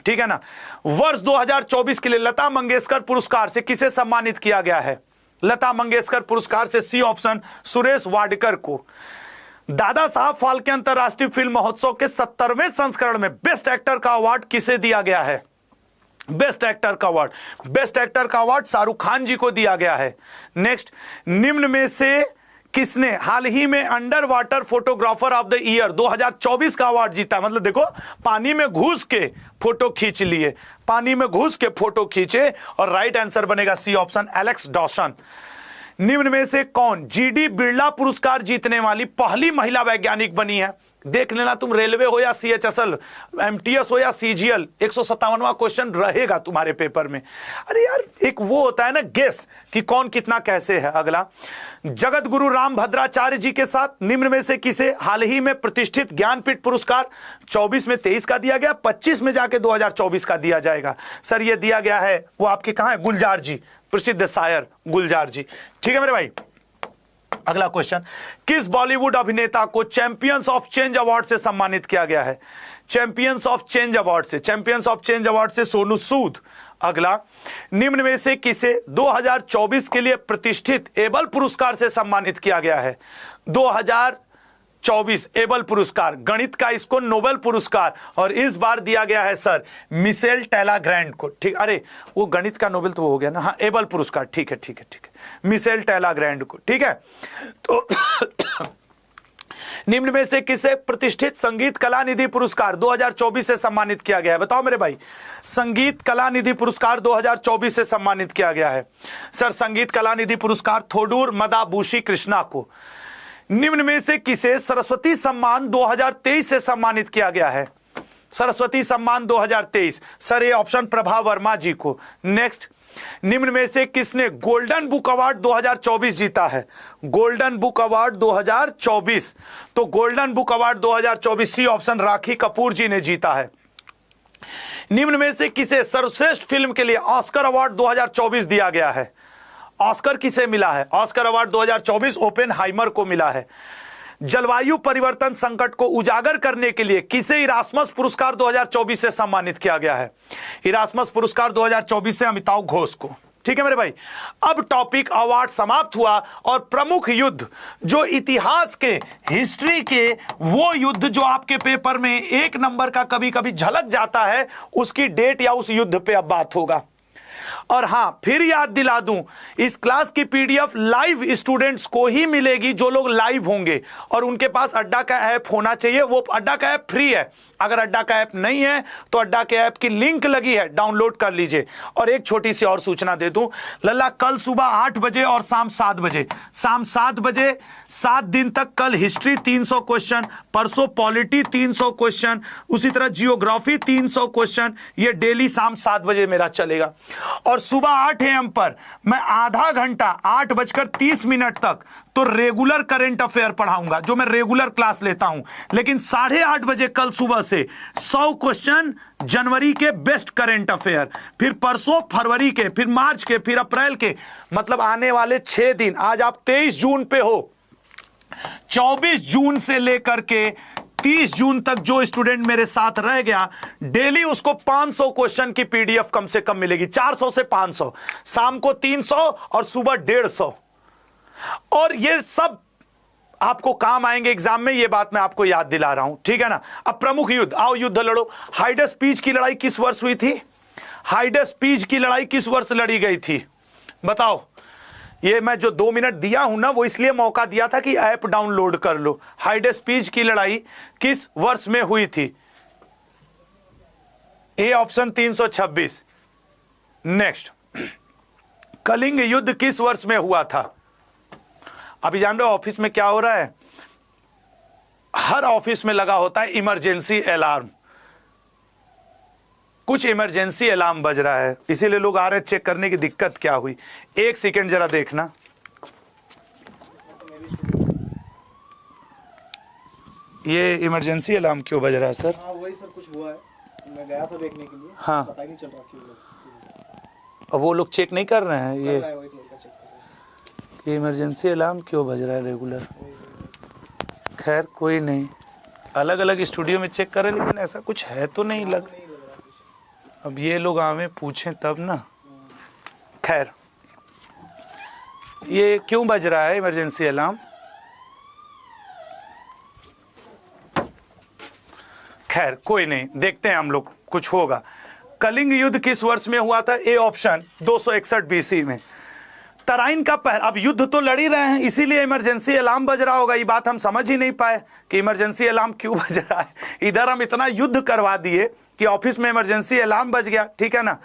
Speaker 1: ठीक है ना। वर्ष 2024 के लिए लता मंगेशकर पुरस्कार से किसे सम्मानित किया गया है? लता मंगेशकर पुरस्कार से सी ऑप्शन, सुरेश वाडकर को। दादा साहब फाल्के अंतरराष्ट्रीय फिल्म महोत्सव के 70वें संस्करण में बेस्ट एक्टर का अवार्ड किसे दिया गया है? बेस्ट एक्टर का अवार्ड, बेस्ट एक्टर का अवार्ड शाहरुख खान जी को दिया गया है। नेक्स्ट, निम्न में से किसने हाल ही में under water photographer of the year 2024 का अवार्ड जीता? मतलब देखो, पानी में घुस के फोटो खींच लिए, पानी में घुस के फोटो खींचे, और राइट आंसर बनेगा सी ऑप्शन, एलेक्स डॉसन। निम्न में से कौन GD बिरला पुरस्कार जीतने वाली पहली महिला वैज्ञानिक बनी है? देख लेना, तुम रेलवे हो या CHSL, MTS हो या CGL, 157वां क्वेश्चन रहेगा तुम्हारे पेपर में। अरे यार, एक वो होता है ना गेस कि कौन कितना कैसे है। अगला, जगत गुरु राम भद्राचार्य जी के साथ निम्न में से किसे हाल ही में प्रतिष्ठित ज्ञानपीठ पुरस्कार 24 में 23 का दिया गया, 25 में जाके 2024 का दिया जाएगा? सर ये दिया गया है, वो आपके कहां है? गुलजार जी, प्रसिद्ध शायर गुलजार जी, ठीक है मेरे भाई। अगला क्वेश्चन, किस बॉलीवुड अभिनेता को चैंपियंस ऑफ चेंज अवार्ड से सम्मानित किया गया है? चैंपियंस ऑफ चेंज अवार्ड से, चैंपियंस ऑफ चेंज अवार्ड से सोनू सूद। अगला, निम्न में से किसे 2024 के लिए प्रतिष्ठित एबल पुरस्कार से सम्मानित किया गया है? 2024 एबल पुरस्कार, गणित का इसको नोबेल पुरस्कार, और इस बार दिया गया है सर मिशेल टेलाग्रैंड को। ठीक, अरे वो गणित का नोबेल तो हो गया ना, हाँ एबल पुरस्कार, ठीक है ठीक है ठीक है, मिशेल टेलाग्रैंड को। ठीक है, तो निम्न में से किसे प्रतिष्ठित संगीत कला निधि पुरस्कार 2024 से सम्मानित किया गया है? बताओ मेरे भाई, संगीत कला निधि पुरस्कार 2024 से सम्मानित किया गया है सर संगीत कला निधि पुरस्कार थोडूर मदाबुशी कृष्णा को। निम्न में से किसे सरस्वती सम्मान 2023 से सम्मानित किया गया है? सरस्वती सम्मान 2023, सर ये ऑप्शन प्रभा वर्मा जी को। नेक्स्ट, निम्न में से किसने गोल्डन बुक अवार्ड 2024 जीता है? गोल्डन बुक अवार्ड 2024, तो golden book award 2024 C option Rakhi Kapoor ji ने जीता है। निम्न में से किसे सर्वश्रेष्ठ फिल्म के लिए ऑस्कर अवार्ड 2024 दिया गया है? ऑस्कर किसे मिला है? ऑस्कर अवार्ड 2024 ओपेनहाइमर को मिला है। जलवायु परिवर्तन संकट को उजागर करने के लिए किसे इरास्मस पुरस्कार 2024 से सम्मानित किया गया है? इरास्मस पुरस्कार 2024 से अमिताभ घोष को। ठीक है मेरे भाई, अब टॉपिक अवार्ड समाप्त हुआ और प्रमुख युद्ध जो इतिहास के, हिस्ट्री के, वो युद्ध जो आपके पेपर में 1 नंबर का कभी कभी झलक जाता है, उसकी डेट या उस युद्ध पे अब बात होगा। और हां, फिर याद दिला दूं, इस क्लास की पीडीएफ लाइव स्टूडेंट्स को ही मिलेगी जो लोग लाइव होंगे, और उनके पास अड्डा का ऐप होना चाहिए। वो अड्डा का ऐप फ्री है, अगर अड्डा का ऐप नहीं है तो अड्डा के ऐप की लिंक लगी है, डाउनलोड कर लीजिए। और एक छोटी सी और सूचना दे दूं, लल्ला कल सुबह 8 बजे और शाम 7 बजे, शाम 7 बजे 7 दिन तक, कल हिस्ट्री 300 क्वेश्चन, परसों पॉलिटी 300 क्वेश्चन, उसी तरह जियोग्राफी 300 क्वेश्चन, ये डेली शाम 7 बजे मेरा चलेगा। और सुबह 8 AM पर मैं आधा घंटा 8:30 तक तो रेगुलर करंट अफेयर पढ़ाऊंगा, जो मैं रेगुलर क्लास लेता हूं। लेकिन 8:30 बजे कल सुबह से 100 क्वेश्चन जनवरी के बेस्ट करंट अफेयर, फिर परसों फरवरी के, फिर मार्च के, फिर अप्रैल के, मतलब आने वाले 6 दिन। आज आप 23 जून पे हो, 24 जून से लेकर के 30 जून तक जो स्टूडेंट मेरे साथ रह गया, डेली उसको 500 क्वेश्चन की पीडीएफ कम से कम मिलेगी, 400 से 500, शाम को 300 और सुबह 150। और ये सब आपको काम आएंगे एग्जाम में, ये बात मैं आपको याद दिला रहा हूं, ठीक है ना। अब प्रमुख युद्ध, आओ युद्ध लड़ो। हाइडस पीच की लड़ाई किस वर्ष हुई थी? हाइडस पीच की लड़ाई किस वर्ष लड़ी गई थी? बताओ। ये मैं जो 2 मिनट दिया हूं ना, वो इसलिए मौका दिया था कि ऐप डाउनलोड कर लो। हाइडस पीच की लड़ाई किस वर्ष में हुई थी? A option 326। नेक्स्ट, कलिंग युद्ध किस वर्ष में हुआ था? अभी जान रहे हो ऑफिस में क्या हो रहा है? हर ऑफिस में लगा होता है इमरजेंसी अलार्म, कुछ इमरजेंसी अलार्म बज रहा है, इसीलिए लोग आ रहे चेक करने की दिक्कत क्या हुई। 1 सेकेंड जरा देखना। ये इमरजेंसी अलार्म क्यों बज रहा है सर?
Speaker 2: हाँ वही सर, कुछ हुआ है, मैं गया था देखने के लिए।
Speaker 1: हाँ,
Speaker 2: पता ही नहीं चल रहा क्यों।
Speaker 1: अब वो लोग चेक नहीं कर रहे हैं ये
Speaker 2: कर रहा है, वही लड़का चेक कर रहा है।
Speaker 1: कि इमरजेंसी अलार्म क्यों बज रहा है रेगुलर। खैर कोई नहीं, अलग अलग स्टूडियो में चेक करें, लेकिन ऐसा कुछ है तो नहीं लग। अब ये लोग हमें पूछें तब ना। खैर, ये क्यों बज रहा है इमरजेंसी अलार्म? खैर कोई नहीं, देखते हैं हम लोग, कुछ होगा। कलिंग युद्ध किस वर्ष में हुआ था? ए ऑप्शन 261 BC में। तराइन का अब युद्ध तो लड़ ही रहे हैं, इसीलिए इमरजेंसी अलार्म बज रहा होगा। ये बात हम समझ ही नहीं पाए कि इमरजेंसी अलार्म क्यों बज रहा है। इधर हम इतना युद्ध करवा दिए कि ऑफिस में इमरजेंसी अलार्म बज गया, ठीक है ना।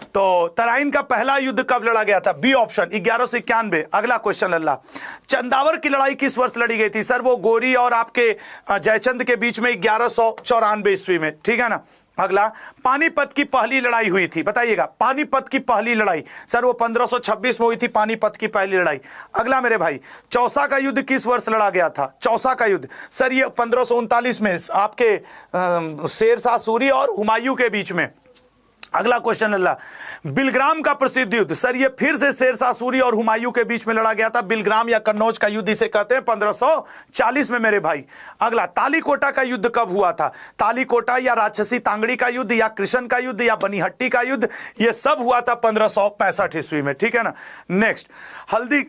Speaker 1: तो तराइन का पहला युद्ध कब लड़ा गया था? B option 1191। अगला क्वेश्चन अल्लाह, चंदावर की लड़ाई किस वर्ष लड़ी गई थी? सर वो गोरी और आपके जयचंद के बीच में 1194 ईस्वी में, ठीक है ना। अगला, पानीपत की पहली लड़ाई हुई थी, बताइएगा। पानीपत की पहली लड़ाई, सर वो 1526 में हुई थी पानीपत की पहली लड़ाई। अगला मेरे भाई, चौसा का युद्ध किस वर्ष लड़ा गया था? चौसा का युद्ध, सर ये 1539 में आपके शेरशाह सूरी और हुमायूं के बीच में। अगला क्वेश्चन अल्लाह, बिलग्राम का प्रसिद्ध युद्ध, सर ये फिर से शेरशाह सूरी और हुमायूं के बीच में लड़ा गया था। बिलग्राम या कन्नौज का युद्ध इसे कहते हैं 1540 में मेरे भाई। अगला, तालीकोटा का युद्ध कब हुआ था? तालीकोटा या राक्षसी तांगड़ी का युद्ध या कृष्ण का युद्ध या बनीहट्टी का युद्ध, ये सब हुआ था 1565 ईस्वी में, ठीक है ना। नेक्स्ट, हल्दी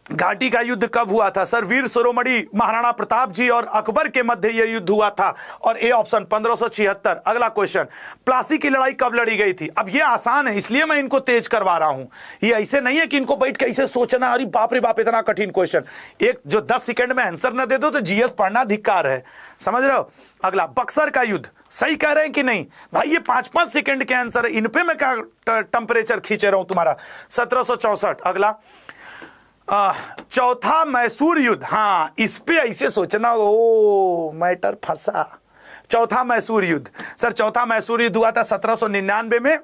Speaker 1: घाटी का युद्ध कब हुआ था? सर वीर शिरोमणि महाराणा प्रताप जी और अकबर के मध्य यह युद्ध हुआ था, और ए ऑप्शन 1576। अगला क्वेश्चन, प्लासी की लड़ाई कब लड़ी गई थी? अब ये आसान है इसलिए मैं इनको तेज करवा रहा हूं, ये ऐसे नहीं है कि इनको बैठ के ऐसे सोचना, अरे बाप रे बाप इतना कठिन क्वेश्चन, एक जो 10 सेकंड में आंसर ना दे दो तो जीएस पढ़ना धिक्कार है, समझ रहे हो। अगला, बक्सर का युद्ध, सही कह रहे हैं कि नहीं भाई? ये 5-5 सेकंड के आंसर है, इन पे मैं क्या टेम्परेचर खींचे रहा हूं तुम्हारा। 1764। अगला, चौथा मैसूर युद्ध, हाँ इस पे ऐसे सोचना, ओ मैटर फंसा। चौथा मैसूर युद्ध, सर चौथा मैसूर युद्ध हुआ था 1799 में,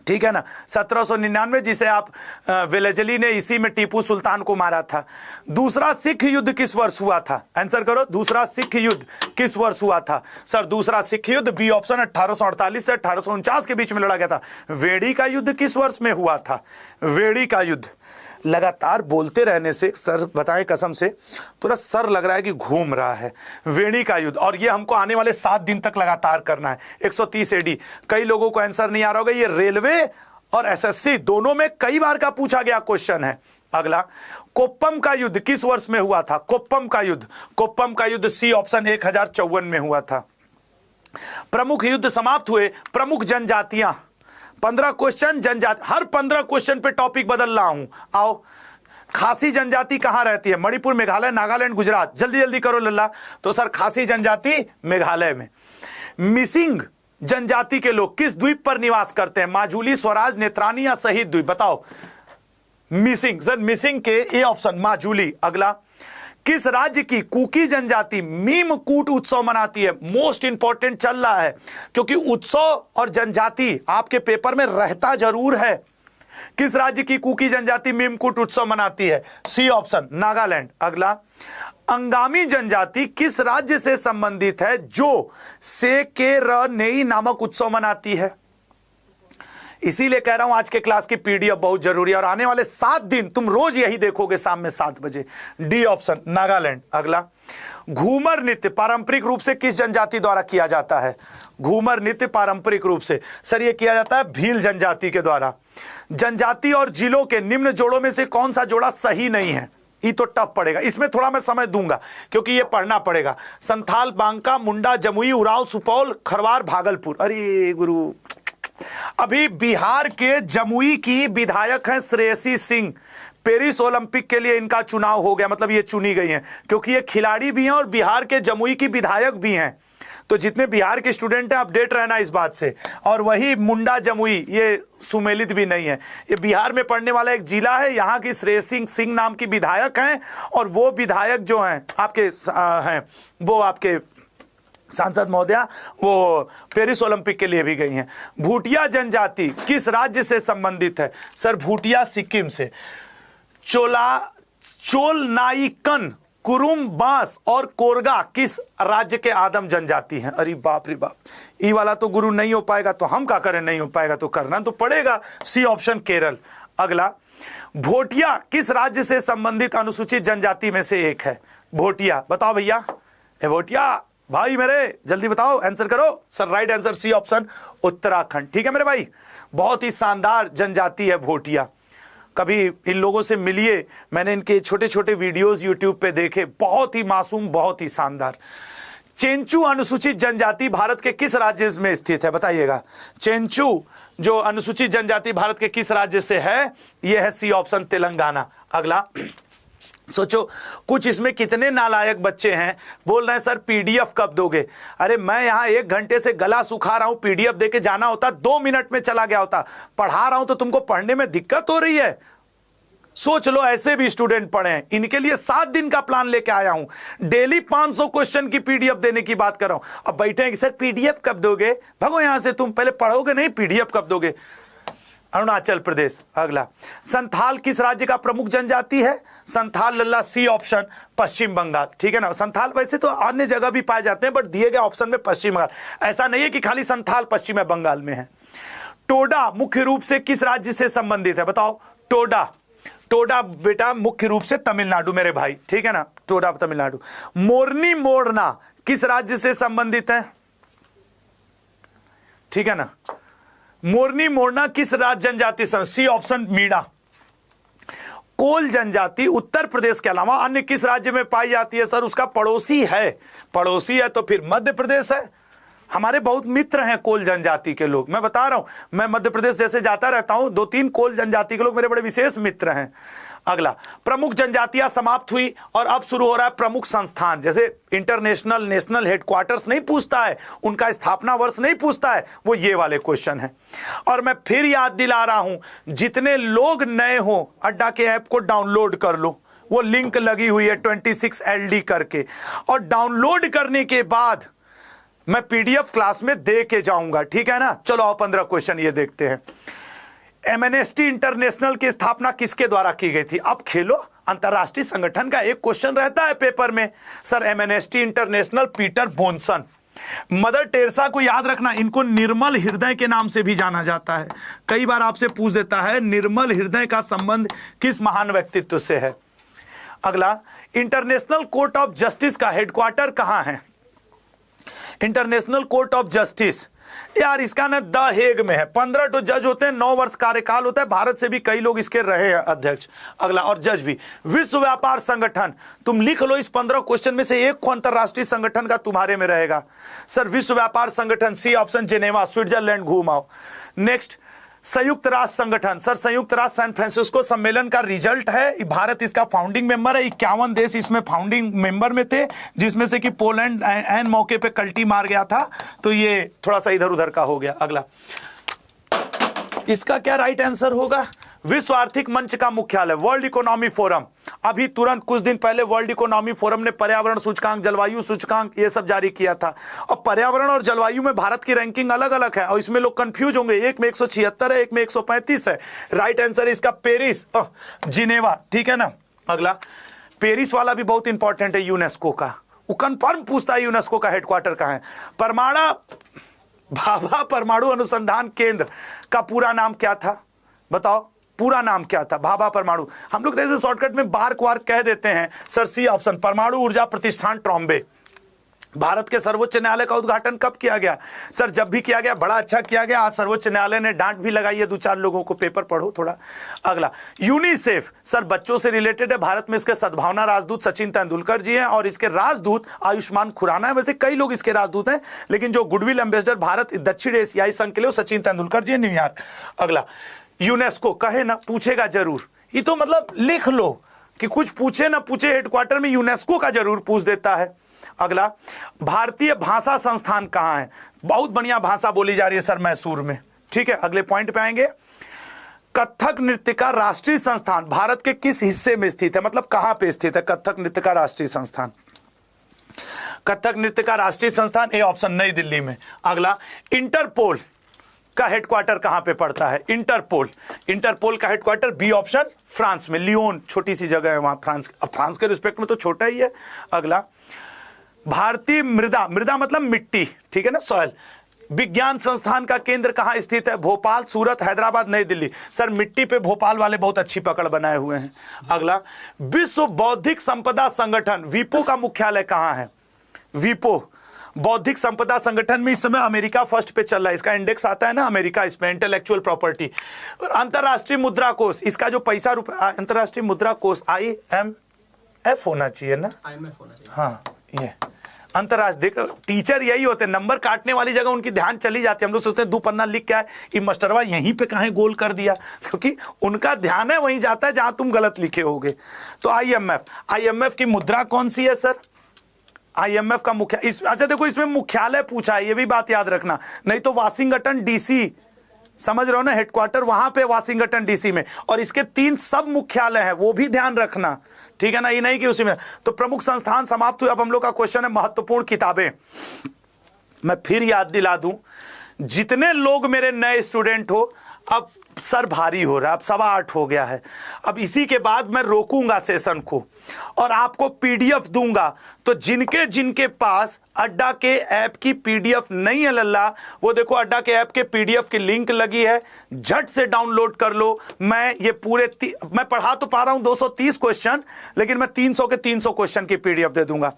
Speaker 1: ठीक है ना, 1799, जिसे आप वेलेजली ने इसी में टीपू सुल्तान को मारा था। दूसरा सिख युद्ध किस वर्ष हुआ था? आंसर करो, दूसरा सिख युद्ध किस वर्ष हुआ था? सर दूसरा सिख युद्ध बी ऑप्शन 1848 से 1849 के बीच में लड़ा गया था। वेड़ी का युद्ध किस वर्ष में हुआ था? वेड़ी का युद्ध, लगातार बोलते रहने से सर बताएं कसम से पूरा सर लग रहा है कि घूम रहा है। वेणी का युद्ध, और ये हमको आने वाले 7 दिन तक लगातार करना है। 130 AD, कई लोगों को आंसर नहीं आ रहा होगा, ये रेलवे और एसएससी दोनों में कई बार का पूछा गया क्वेश्चन है। अगला, कोप्पम का युद्ध किस वर्ष में हुआ था? कोप्पम का युद्ध, कोप्पम का युद्ध सी ऑप्शन 1054 में हुआ था। प्रमुख युद्ध समाप्त हुए, प्रमुख जनजातियां, 15 क्वेश्चन जनजाति, हर 15 क्वेश्चन पे टॉपिक बदल रहा हूं। आओ, खासी जनजाति कहां रहती है? मणिपुर, मेघालय, नागालैंड, गुजरात, जल्दी जल्दी करो लल्ला। तो सर खासी जनजाति मेघालय में। मिसिंग जनजाति के लोग किस द्वीप पर निवास करते हैं? माजुली, स्वराज, नेत्रानी या शहीद द्वीप, बताओ। मिसिंग, सर मिसिंग के ए ऑप्शन माजुली। अगला, किस राज्य की कुकी जनजाति मीमकूट उत्सव मनाती है? मोस्ट इंपॉर्टेंट चल रहा है क्योंकि उत्सव और जनजाति आपके पेपर में रहता जरूर है। किस राज्य की कुकी जनजाति मीमकूट उत्सव मनाती है? C option Nagaland. अगला, अंगामी जनजाति किस राज्य से संबंधित है जो सेकेरनेई नामक उत्सव मनाती है? इसीलिए कह रहा हूं आज के क्लास की पीडीएफ बहुत जरूरी है, और आने वाले 7 दिन तुम रोज यही देखोगे शाम में 7 बजे। D option Nagaland. अगला, घूमर नृत्य पारंपरिक रूप से किस जनजाति द्वारा किया जाता है? घूमर नृत्य पारंपरिक रूप से सर ये किया जाता है भील जनजाति के द्वारा। जनजाति और जिलों के निम्न जोड़ों में से कौन सा जोड़ा सही नहीं है? ये तो टफ पड़ेगा, इसमें थोड़ा मैं समय दूंगा क्योंकि ये पढ़ना पड़ेगा। संथाल, बांका, मुंडा, जमुई, उरांव, सुपौल, खरवार, भागलपुर। अरे गुरु, अभी बिहार के जमुई की विधायक हैं श्रेयसी सिंह। पेरिस ओलंपिक के लिए इनका चुनाव हो गया, मतलब ये चुनी गई हैं क्योंकि ये खिलाड़ी भी हैं और बिहार के जमुई की विधायक भी हैं। तो जितने बिहार के स्टूडेंट हैं अपडेट रहना इस बात से। और वही मुंडा, जमुई, ये सुमेलित भी नहीं है, ये बिहार में पड़ने वाला एक जिला है। यहाँ की श्रेयसी सिंह नाम की विधायक हैं, और वो विधायक जो हैं आपके हैं वो आपके सांसद महोदया वो पेरिस ओलंपिक के लिए भी गई हैं। भूटिया जनजाति किस राज्य से संबंधित है? सर भूटिया सिक्किम से। चोलनाइकन, कुरुम, बांस और कोरगा किस राज्य के आदम जनजाति हैं? अरे बाप रे बाप, ये वाला तो गुरु नहीं हो पाएगा, तो हम क्या करें, नहीं हो पाएगा तो करना तो पड़ेगा। C option Kerala. अगला, भोटिया किस राज्य से संबंधित अनुसूचित जनजाति में से एक है? भोटिया, बताओ भैया। भोटिया भाई मेरे जल्दी बताओ, आंसर करो। Sir right answer C option Uttarakhand. ठीक है मेरे भाई, बहुत ही शानदार जनजाति है भोटिया। कभी इन लोगों से मिलिए, मैंने इनके छोटे छोटे वीडियोस यूट्यूब पे देखे, बहुत ही मासूम, बहुत ही शानदार। चेंचू अनुसूचित जनजाति भारत के किस राज्य में स्थित है? बताइएगा। चेंचू जो अनुसूचित जनजाति भारत के किस राज्य से है? यह है सी ऑप्शन तेलंगाना। अगला, सोचो कुछ इसमें कितने नालायक बच्चे हैं, बोल रहे हैं सर पीडीएफ कब दोगे? अरे मैं यहाँ 1 घंटे से गला सुखा रहा हूं, पीडीएफ देके जाना होता 2 मिनट में चला गया होता। पढ़ा रहा हूं तो तुमको पढ़ने में दिक्कत हो रही है। सोच लो ऐसे भी स्टूडेंट पढ़े हैं, इनके लिए 7 दिन का प्लान लेके आया हूं। डेली 500 क्वेश्चन की पीडीएफ देने की बात कर रहा हूं। अब बैठे हैं कि सर पीडीएफ कब दोगे? भगो यहां से, तुम पहले पढ़ोगे नहीं, पीडीएफ कब दोगे? अरुणाचल प्रदेश। अगला, संथाल किस राज्य का प्रमुख जनजाति है? संथाल लल्ला सी ऑप्शन पश्चिम बंगाल। ठीक है ना। संथाल वैसे तो अन्य जगह भी पाए जाते हैं, बट दिए गए ऑप्शन में पश्चिम बंगाल। ऐसा नहीं है कि खाली संथाल पश्चिम बंगाल में है। टोडा मुख्य रूप से किस राज्य से संबंधित है? बताओ। टोडा, टोडा बेटा मुख्य रूप से तमिलनाडु मेरे भाई, ठीक है ना, टोडा तमिलनाडु। मोरनी मोरना किस राज्य से संबंधित है? ठीक है ना, मोरनी मोरना किस राज्य जनजाति से? C option Meena. कोल जनजाति उत्तर प्रदेश के अलावा अन्य किस राज्य में पाई जाती है? सर उसका पड़ोसी है, पड़ोसी है तो फिर मध्य प्रदेश है। हमारे बहुत मित्र हैं कोल जनजाति के लोग, मैं बता रहा हूं, मैं मध्य प्रदेश जैसे जाता रहता हूं, 2-3 कोल जनजाति के लोग मेरे बड़े विशेष मित्र हैं। अगला, प्रमुख जनजातियां समाप्त हुई और अब शुरू हो रहा है प्रमुख संस्थान। जैसे इंटरनेशनल नेशनल हेडक्वार्टर्स नहीं पूछता है, उनका स्थापना वर्ष नहीं पूछता है, वो ये वाले क्वेश्चन है। और मैं फिर याद दिला रहा हूं, जितने लोग नए हो अड्डा के ऐप को डाउनलोड कर लो, वो लिंक लगी हुई है 26LD करके, और डाउनलोड करने के बाद मैं PDF क्लास में दे के जाऊंगा, ठीक है ना। चलो आओ 15 क्वेश्चन ये देखते हैं। एमनेस्टी इंटरनेशनल की स्थापना किसके द्वारा की गई थी? अब खेलो, अंतरराष्ट्रीय संगठन का एक क्वेश्चन रहता है पेपर में। Sir Amnesty International Peter Benenson. Mother Teresa को याद रखना, इनको निर्मल हृदय के नाम से भी जाना जाता है। कई बार आपसे पूछ देता है निर्मल हृदय का संबंध किस महान व्यक्तित्व से है। अगला, इंटरनेशनल कोर्ट ऑफ जस्टिस का हेडक्वार्टर कहां है? इंटरनेशनल कोर्ट ऑफ जस्टिस यार इसका ना द हेग में है। 15 तो जज होते हैं, 9 वर्ष कार्यकाल होता है, भारत से भी कई लोग इसके रहे हैं अध्यक्ष। अगला, और जज भी। विश्व व्यापार संगठन, तुम लिख लो इस 15 क्वेश्चन में से एक को अंतरराष्ट्रीय संगठन का तुम्हारे में रहेगा। सर विश्व व्यापार संगठन, सी ऑप्शन जेनेवा, स्विट्जरलैंड घूम आओ। नेक्स्ट, संयुक्त राष्ट्र संगठन। सर संयुक्त राष्ट्र सैन फ्रांसिस्को सम्मेलन का रिजल्ट है, भारत इसका फाउंडिंग मेंबर है। 51 देश इसमें फाउंडिंग मेंबर में थे, जिसमें से कि पोलैंड एन मौके पे कल्टी मार गया था, तो ये थोड़ा सा इधर उधर का हो गया। अगला, इसका क्या राइट आंसर होगा? विश्व आर्थिक मंच का मुख्यालय, वर्ल्ड इकोनॉमी फोरम। अभी तुरंत कुछ दिन पहले वर्ल्ड इकोनॉमी फोरम ने पर्यावरण सूचकांक, जलवायु सूचकांक ये सब जारी किया था। और पर्यावरण और जलवायु में भारत की रैंकिंग अलग अलग है, और इसमें लोग कंफ्यूज होंगे, एक में 176 है, एक में 135 है। राइट आंसर इसका पेरिस, जिनेवा, ठीक है ना। अगला, पेरिस वाला भी बहुत इंपॉर्टेंट है यूनेस्को का, वो कंफर्म पूछता है यूनेस्को का हेडक्वार्टर कहां है। भाभा परमाणु अनुसंधान केंद्र का पूरा नाम क्या था? बताओ पूरा नाम क्या था? भाभा परमाणु, हम लोग जैसे शॉर्टकट में बार्क वार्क कह देते हैं। सर सी ऑप्शन, परमाणु ऊर्जा प्रतिष्ठान ट्रॉम्बे। भारत के सर्वोच्च न्यायालय का उद्घाटन कब किया गया? सर जब भी किया गया बड़ा अच्छा किया गया। आज सर्वोच्च न्यायालय ने डांट भी लगाई है 2-4 लोगों को, पेपर पढ़ो थोड़ा। अगला, यूनिसेफ। सर बच्चों से रिलेटेड है, भारत में इसके सद्भावना राजदूत सचिन तेंदुलकर जी हैं, और इसके राजदूत आयुष्मान खुराना है। वैसे कई लोग इसके राजदूत हैं, लेकिन जो गुडविल एम्बेसडर भारत दक्षिण एशियाई संघ के लिए सचिन तेंदुलकर जी है, न्यूयॉर्क। अगला, यूनेस्को, कहे ना पूछेगा जरूर, ये तो मतलब लिख लो कि कुछ पूछे ना पूछे हेडक्वार्टर में यूनेस्को का जरूर पूछ देता है। अगला, भारतीय भाषा संस्थान कहां है? बहुत बढ़िया भाषा बोली जा रही है सर मैसूर में, ठीक है। अगले पॉइंट पे आएंगे। कथक नृत्य का राष्ट्रीय संस्थान भारत के किस हिस्से में स्थित है? मतलब कहां पे स्थित है कथक नृत्य का राष्ट्रीय संस्थान? कथक नृत्य का राष्ट्रीय संस्थान ए ऑप्शन, नई दिल्ली में। अगला, इंटरपोल का हेडक्वार्टर कहां पे पड़ता है? इंटरपोल, इंटरपोल का हेडक्वार्टर बी ऑप्शन, फ्रांस में, लियोन, छोटी सी जगह है वहां, फ्रांस के रिस्पेक्ट में तो छोटा ही है। अगला, भारतीय मृदा, मृदा मतलब मिट्टी, ठीक है ना, सॉइल, विज्ञान संस्थान का केंद्र कहां स्थित है? भोपाल, सूरत, हैदराबाद, नई दिल्ली। सर मिट्टी पे भोपाल वाले बहुत अच्छी पकड़ बनाए हुए हैं। अगला, विश्व बौद्धिक संपदा संगठन वीपो का मुख्यालय कहां है? वीपो बौद्धिक संपदा संगठन में इस समय अमेरिका फर्स्ट पे चल रहा है, इसका इंडेक्स आता है ना अमेरिका, इसमें इंटेलेक्चुअल प्रॉपर्टी। अंतरराष्ट्रीय मुद्रा कोष, इसका जो पैसा अंतरराष्ट्रीय मुद्रा कोष IMF होना चाहिए ना,
Speaker 2: IMF होना चाहिए।
Speaker 1: हाँ ये अंतरराष्ट्रीय, देखो टीचर यही होते हैं, नंबर काटने वाली जगह उनकी ध्यान चली जाती है। हम लोग सोचते हैं 2 पन्ना लिख के आए, ये मास्टरवा यहीं पे कहाँ गोल कर दिया, क्योंकि उनका ध्यान है वहीं जाता है जहां तुम गलत लिखे होगे। तो IMF की मुद्रा कौन सी है सर? IMF का मुख्य अच्छा देखो इसमें मुख्यालय पूछा है, ये भी बात याद रखना, नहीं तो वाशिंगटन DC, समझ रहे हो ना, हेडक्वार्टर वहां पे वाशिंगटन DC में, और इसके 3 सब मुख्यालय हैं, वो भी ध्यान रखना, ठीक है ना, ये नहीं कि उसी में। तो प्रमुख संस्थान समाप्त हुए। अब हम लोग का क्वेश्चन है महत्वपूर्ण किताबें। मैं फिर याद दिला दूं, जितने लोग मेरे नए स्टूडेंट हो, अब सर भारी हो रहा है, अब 8:15 हो गया है। अब इसी के बाद मैं रोकूंगा सेशन को और आपको पीडीएफ दूंगा। तो जिनके जिनके पास अड्डा के ऐप की पीडीएफ नहीं है लल्ला, वो देखो अड्डा के ऐप के पीडीएफ की लिंक लगी है, झट से डाउनलोड कर लो। मैं ये पूरे मैं पढ़ा तो पा रहा हूं 230 क्वेश्चन, लेकिन मैं 300 के 300 क्वेश्चन की पीडीएफ दे दूंगा।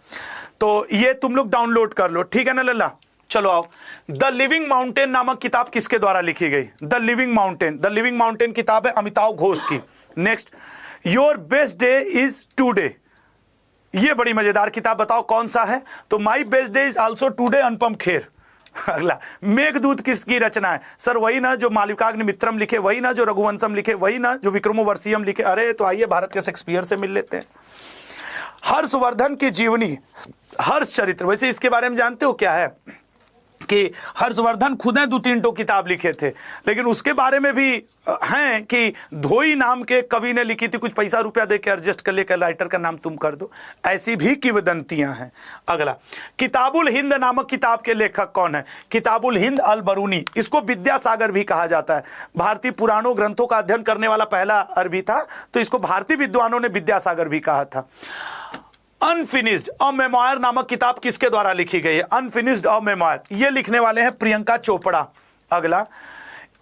Speaker 1: तो ये तुम लोग डाउनलोड कर लो, ठीक है ना लल्ला। चलो आओ। द लिविंग माउंटेन नामक किताब किसके द्वारा लिखी गई? द लिविंग माउंटेन किताब है अमिताभ घोष की। Next, your best day is today, ये बड़ी मजेदार किताब, बताओ कौन सा है? तो my best day is also today, Anupam Kher. अगला, मेघदूत किसकी रचना है? सर वही ना जो मालविकाग्निमित्रम लिखे, वही ना जो रघुवंशम लिखे, वही ना जो विक्रमोर्वशीयम लिखे। अरे तो आइए भारत के शेक्सपियर से मिल लेते हैं। हर्षवर्धन की जीवनी, हर्ष चरित्र, वैसे इसके बारे में जानते हो क्या है कि हर्षवर्धन खुद ने 2-3 किताब लिखे थे, लेकिन उसके बारे में भी हैं कि धोई नाम के कवि ने लिखी थी, कुछ पैसा रुपया दे के एडजस्ट कर लेकर राइटर का नाम तुम कर दो, ऐसी भी किंवदंतियां हैं। अगला, किताबुल हिंद नामक किताब के लेखक कौन है? किताबुल हिंद अल बरूनी, इसको विद्यासागर भी कहा जाता है। भारतीय पुराणों ग्रंथों का अध्ययन करने वाला पहला अरबी था, तो इसको भारतीय विद्वानों ने विद्यासागर भी कहा था। अनफिनिश्ड अ मेमोयर नामक किताब किसके द्वारा लिखी गई है? अनफिनिश्ड अ मेमोयर, ये लिखने वाले हैं प्रियंका चोपड़ा। अगला,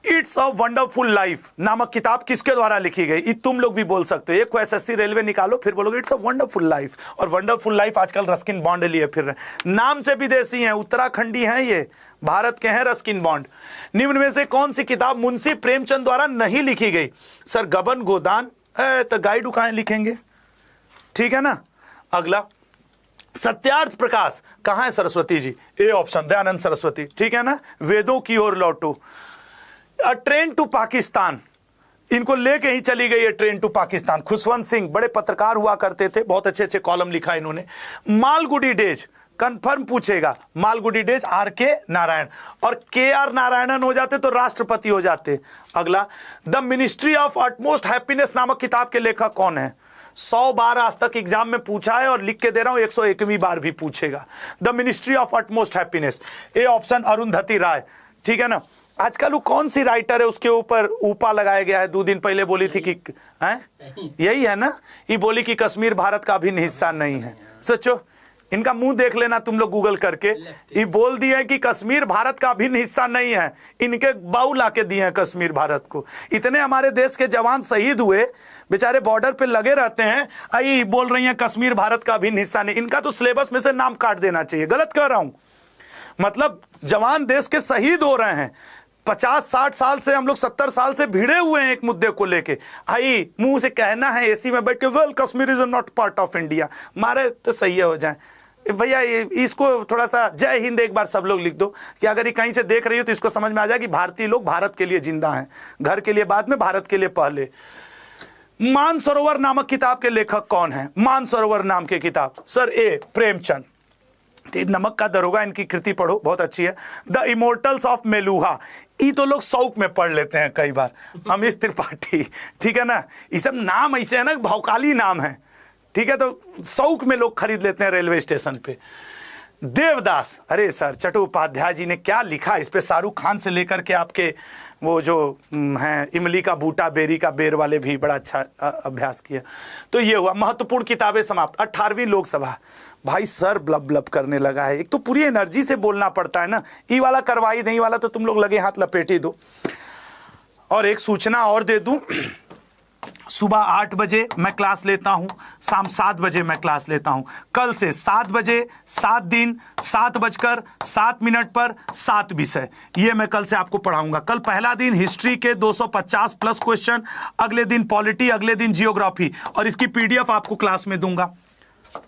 Speaker 1: इट्स अ वंडरफुल लाइफ नामक किताब किसके द्वारा लिखी गई? ये तुम लोग भी बोल सकते हो। एक को एसएससी रेलवे निकालो, फिर बोलोगे इट्स अ वंडरफुल लाइफ। और वंडरफुल लाइफ आजकल रस्किन बॉन्ड लिए फिर रहे, नाम से विदेशी हैं, उत्तराखंडी हैं, ये भारत के हैं रस्किन बॉन्ड। निम्न में से कौन सी किताब मुंशी प्रेमचंद द्वारा नहीं लिखी गई? सर गबन गोदान, तो गाइड कहाँ लिखेंगे, ठीक है ना। अगला, सत्यार्थ प्रकाश कहां है? सरस्वती जी, ए ऑप्शन, दयानंद सरस्वती, ठीक है ना। वेदों की ओर लौटो, अ ट्रेन टू पाकिस्तान, इनको लेके ही चली गई है ट्रेन टू पाकिस्तान। खुशवंत सिंह बड़े पत्रकार हुआ करते थे, बहुत अच्छे अच्छे कॉलम लिखा इन्होंने। मालगुडी डेज, कंफर्म पूछेगा, मालगुडी डेज R.K. नारायण, और KR नारायणन हो जाते तो राष्ट्रपति हो जाते। अगला, the ministry of utmost happiness नामक किताब के लेखक कौन है? 100 बार आज तक एग्जाम में पूछा है और लिख के दे रहा हूं, 101वीं बार भी पूछेगा। The ministry of utmost happiness, A option Arundhati Roy, ठीक है ना। आजकल वो कौन सी राइटर है उसके ऊपर ऊपा लगाया गया है? 2 दिन पहले बोली थी कि हैं, यही है ना, ये बोली कि कश्मीर भारत का अभिन्न हिस्सा नहीं है। सोचो, इनका मुंह देख लेना तुम लोग गूगल करके, ये बोल दिए हैं कि कश्मीर भारत का अभिन्न हिस्सा नहीं है। इनके बाऊ ला के दिए हैं कश्मीर भारत को। इतने हमारे देश के जवान शहीद हुए, बेचारे बॉर्डर पे लगे रहते हैं, आई बोल रही हैं कश्मीर भारत का अभिन्न हिस्सा नहीं। इनका तो सिलेबस में से नाम काट देना चाहिए, गलत कह रहा हूं। मतलब जवान देश के शहीद हो रहे हैं, 50-60 साल से हम लोग 70 साल से भिड़े हुए हैं एक मुद्दे को लेके, आई मुंह से कहना है एसी में बैठ के well Kashmir is not part of India, मारे तो सही हो जाए भैया। इसको थोड़ा सा जय हिंद एक बार सब लोग लिख दो, कि अगर ये कहीं से देख रही हो तो इसको समझ में आ जाए कि भारतीय लोग भारत के लिए जिंदा हैं, घर के लिए बाद में, भारत के लिए पहले। मानसरोवर नामक किताब के लेखक कौन है? मानसरोवर नाम की किताब, सर ए प्रेमचंद। नमक का दरोगा, इनकी कृति पढ़ो, बहुत अच्छी है। द इमोर्टल्स ऑफ मेलुहा, ये तो लोग शौक में पढ़ लेते हैं कई बार। अमीश त्रिपाठी, ठीक है ना, ये सब नाम ऐसे है ना, भौकाली नाम है, ठीक है, तो शौक में लोग खरीद लेते हैं रेलवे स्टेशन पे। देवदास, अरे सर चट्टोपाध्याय जी ने क्या लिखा इस पे, शाहरुख खान से लेकर के आपके वो जो हैं इमली का बूटा, बेरी का बेर वाले भी बड़ा अच्छा अभ्यास किया। तो ये हुआ, महत्वपूर्ण किताबें समाप्त। 18वीं लोकसभा, भाई सर ब्लब ब्लब करने लगा है, एक तो पूरी एनर्जी से बोलना पड़ता है ना, ई वाला करवाई नहीं वाला तो तुम लोग लगे हाथ लपेट ही दो। और एक सूचना और दे दूं, सुबह 8 बजे मैं क्लास लेता हूं, शाम 7 बजे मैं क्लास लेता हूं। कल से 7 बजे 7 दिन 7:07 पर 7 विषय, ये मैं कल से आपको पढ़ाऊंगा। कल पहला दिन हिस्ट्री के 250 प्लस क्वेश्चन, अगले दिन पॉलिटी, अगले दिन जियोग्राफी, और इसकी पीडीएफ आपको क्लास में दूंगा।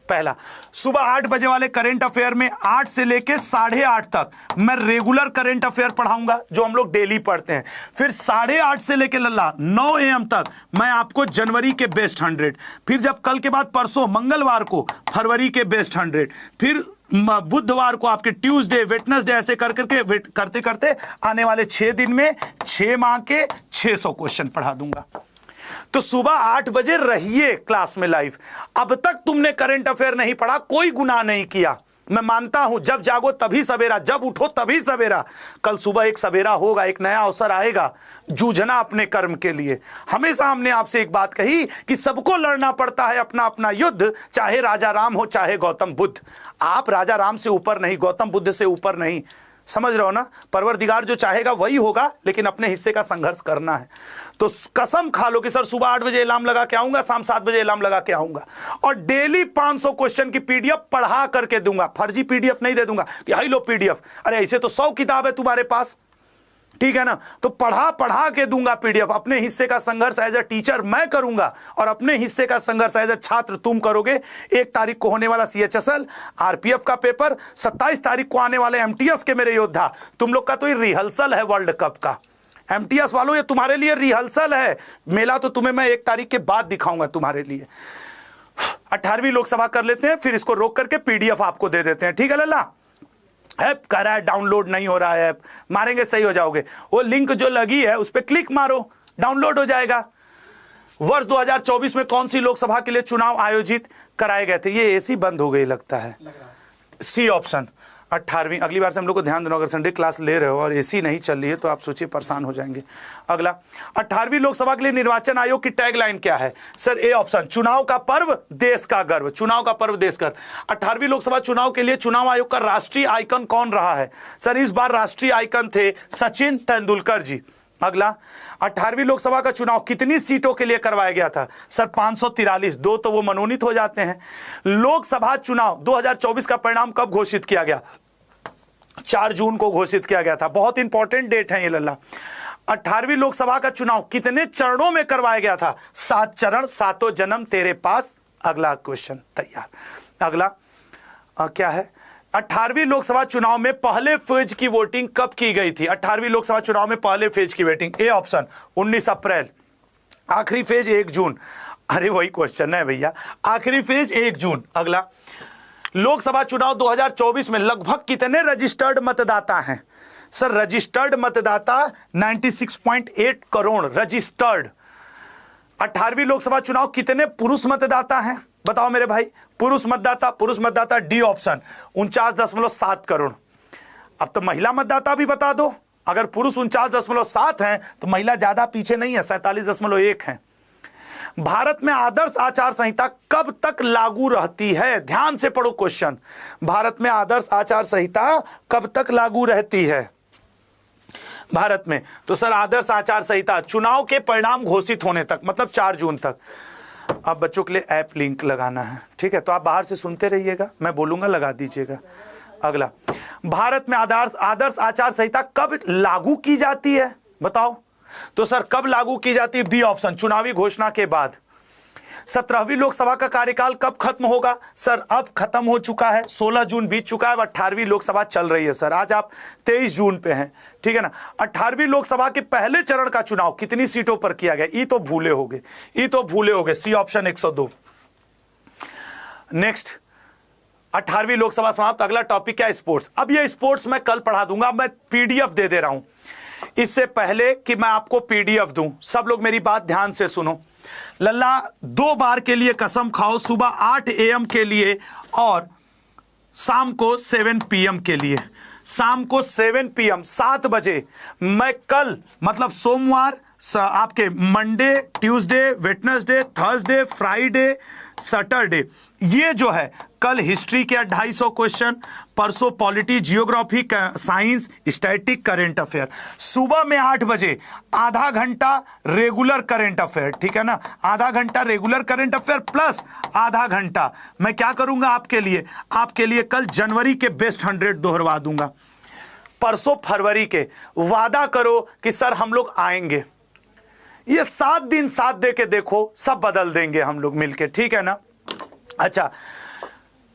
Speaker 1: पहला, सुबह 8 बजे वाले करंट अफेयर में 8 से लेके 8:30 तक मैं रेगुलर करंट अफेयर पढ़ाऊंगा जो हम लोग डेली पढ़ते हैं। फिर 8:30 से लेके लल्ला 9 AM तक मैं आपको जनवरी के बेस्ट 100, फिर जब कल के बाद परसों मंगलवार को फरवरी के बेस्ट 100, फिर बुधवार को आपके ट्यूसडे, वेडनेसडे, ऐसे करके करते करते आने वाले 6 दिन में 6 माह के 600 क्वेश्चन पढ़ा दूंगा। तो सुबह 8 बजे रहिए क्लास में लाइव। अब तक तुमने करंट अफेयर नहीं पढ़ा, कोई गुनाह नहीं किया, मैं मानता हूं जब जागो तभी सवेरा, जब उठो तभी सवेरा। कल सुबह एक सवेरा होगा, एक नया अवसर आएगा, जूझना अपने कर्म के लिए। हमेशा हमने आपसे एक बात कही कि सबको लड़ना पड़ता है अपना अपना युद्ध, चाहे राजा राम हो चाहे गौतम बुद्ध। आप राजा राम से ऊपर नहीं, गौतम बुद्ध से ऊपर नहीं, समझ रहे हो ना। परवरदिगार जो चाहेगा वही होगा, लेकिन अपने हिस्से का संघर्ष करना है। तो कसम खा लो कि सर सुबह 8 बजे अलार्म लगा के आऊंगा, शाम 7 बजे अलार्म लगा के आऊंगा, और डेली 500 क्वेश्चन की पीडीएफ पढ़ा करके दूंगा। फर्जी पीडीएफ नहीं दे दूंगा कि हाई लो पीडीएफ, अरे ऐसे तो 100 किताब है तुम्हारे पास, ठीक है ना। तो पढ़ा के दूंगा पीडीएफ। अपने हिस्से का संघर्ष एज अ टीचर मैं करूंगा, और अपने हिस्से का संघर्ष एज अ छात्र तुम करोगे। 1 तारीख को होने वाला CHSL RPF का पेपर, 27 तारीख को आने वाले MTS के मेरे योद्धा। तुम लोग का तो ये रिहर्सल है वर्ल्ड कप का। MTS वालों ये तुम्हारे लिए रिहर्सल है, मेला तो तुम्हें मैं 1 तारीख के बाद दिखाऊंगा तुम्हारे लिए। 18वीं लोकसभा कर लेते हैं, फिर इसको रोक करके पीडीएफ आपको दे देते हैं, ठीक है लल्ला। ऐप कर रहा है, डाउनलोड नहीं हो रहा है ऐप, मारेंगे सही हो जाओगे। वो लिंक जो लगी है उस पर क्लिक मारो, डाउनलोड हो जाएगा। वर्ष 2024 में कौन सी लोकसभा के लिए चुनाव आयोजित कराए गए थे? ये एसी बंद हो गई लगता है, सी ऑप्शन। 18वीं, अगली बार से हम लोग को ध्यान देना, अगर संडे क्लास ले रहे हो और एसी नहीं चल रही है तो आप सोचिए परेशान हो जाएंगे। अगला, 18वीं लोकसभा के लिए निर्वाचन आयोग की टैगलाइन क्या है? सर ए ऑप्शन, चुनाव का पर्व देश का गर्व। चुनाव का पर्व देश का। 18वीं लोकसभा चुनाव के लिए चुनाव आयोग का राष्ट्रीय आइकन कौन रहा है? सर इस बार राष्ट्रीय आइकन थे सचिन तेंदुलकर जी। अगला, 18वीं लोकसभा का चुनाव कितनी सीटों के लिए करवाया गया था? सर 543, 2 तो वो मनोनीत हो जाते हैं। लोकसभा चुनाव 2024 का परिणाम कब घोषित किया गया? 4 जून को घोषित किया गया था। बहुत इंपॉर्टेंट डेट है ये लल्ला। 18वीं लोकसभा का चुनाव कितने चरणों में करवाया गया था? 7 चरण, 7 जन्म तेरे पास। अगला क्वेश्चन तैयार। अगला क्या है? 18वीं लोकसभा चुनाव में पहले फेज की वोटिंग कब की गई थी? 18वीं लोकसभा चुनाव में पहले फेज की वोटिंग, ए ऑप्शन 19 अप्रैल, आखिरी फेज 1 जून। अरे वही क्वेश्चन है भैया, आखिरी फेज 1 जून। अगला, लोकसभा चुनाव 2024 में लगभग कितने रजिस्टर्ड मतदाता हैं? सर रजिस्टर्ड मतदाता 96.8 करोड़ रजिस्टर्ड। 18वीं लोकसभा चुनाव कितने पुरुष मतदाता हैं? बताओ मेरे भाई, पुरुष मतदाता डी ऑप्शन 49.7 करोड़। अब तो महिला मतदाता भी बता दो। अगर पुरुष 49.7 हैं तो महिला ज्यादा पीछे नहीं है, 47.1 है। भारत में आदर्श आचार संहिता कब तक लागू रहती है? ध्यान से पढ़ो क्वेश्चन। भारत में आदर्श आचार संहिता कब तक लागू रहती है भारत में? तो सर आदर्श आचार संहिता चुनाव के परिणाम घोषित होने तक, मतलब 4 जून तक। अब बच्चों के लिए ऐप लिंक लगाना है, ठीक है? तो आप बाहर से सुनते रहिएगा, मैं बोलूंगा लगा दीजिएगा। अगला, भारत में आदर्श आचार संहिता कब लागू की जाती है? बताओ। तो सर कब लागू की जाती है? बी ऑप्शन, चुनावी घोषणा के बाद। 17वीं लोकसभा का कार्यकाल कब खत्म होगा? सर अब खत्म हो चुका है, 16 जून बीत चुका है, 18वीं लोकसभा चल रही है। सर आज आप 23 जून पे हैं, ठीक है ना। 18वीं लोकसभा के पहले चरण का चुनाव कितनी सीटों पर किया गया? ये तो भूले होगे, सी ऑप्शन 102। नेक्स्ट, 18वीं लोकसभा समाप्त। अगला टॉपिक क्या है? स्पोर्ट्स। अब ये स्पोर्ट्स मैं कल पढ़ा दूंगा, मैं पीडीएफ दे दे रहा हूं। इससे पहले कि मैं आपको पीडीएफ दूं, सब लोग मेरी बात ध्यान से सुनो। लल्ला 2 बार के लिए कसम खाओ, सुबह 8 AM के लिए और शाम को 7 PM के लिए। शाम को 7 PM 7 बजे मैं कल, मतलब सोमवार, आपके Monday, Tuesday, Wednesday, Thursday, Friday, Saturday, ये जो है कल हिस्ट्री के 250 क्वेश्चन, परसों polity, geography, science, static, current affair. सुबह में 8 बजे आधा घंटा रेगुलर करंट अफेयर, ठीक है ना। आधा घंटा रेगुलर करंट अफेयर प्लस आधा घंटा मैं क्या करूंगा आपके लिए कल जनवरी के बेस्ट 100 दोहरवा दूंगा। परसों फरवरी के। वादा करो कि सर हम लोग आएंगे। ये 7 दिन साथ दे के देखो, सब बदल देंगे हम लोग मिलके, ठीक है ना। अच्छा,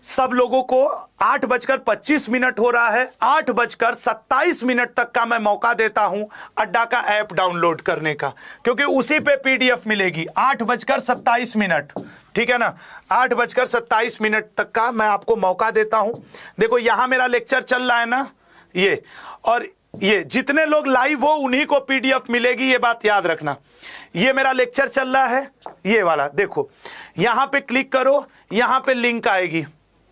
Speaker 1: सब लोगों को 8:25 हो रहा है, 8:27 तक का मैं मौका देता हूं अड्डा का ऐप डाउनलोड करने का, क्योंकि उसी पे पीडीएफ मिलेगी। 8:27, ठीक है ना। 8:27 तक का मैं आपको मौका देता हूं। देखो यहां मेरा लेक्चर चल रहा है ना, ये, और ये जितने लोग लाइव हो उन्हीं को पीडीएफ मिलेगी, ये बात याद रखना। ये मेरा लेक्चर चल रहा है, ये वाला देखो, यहां पे क्लिक करो, यहां पे लिंक आएगी,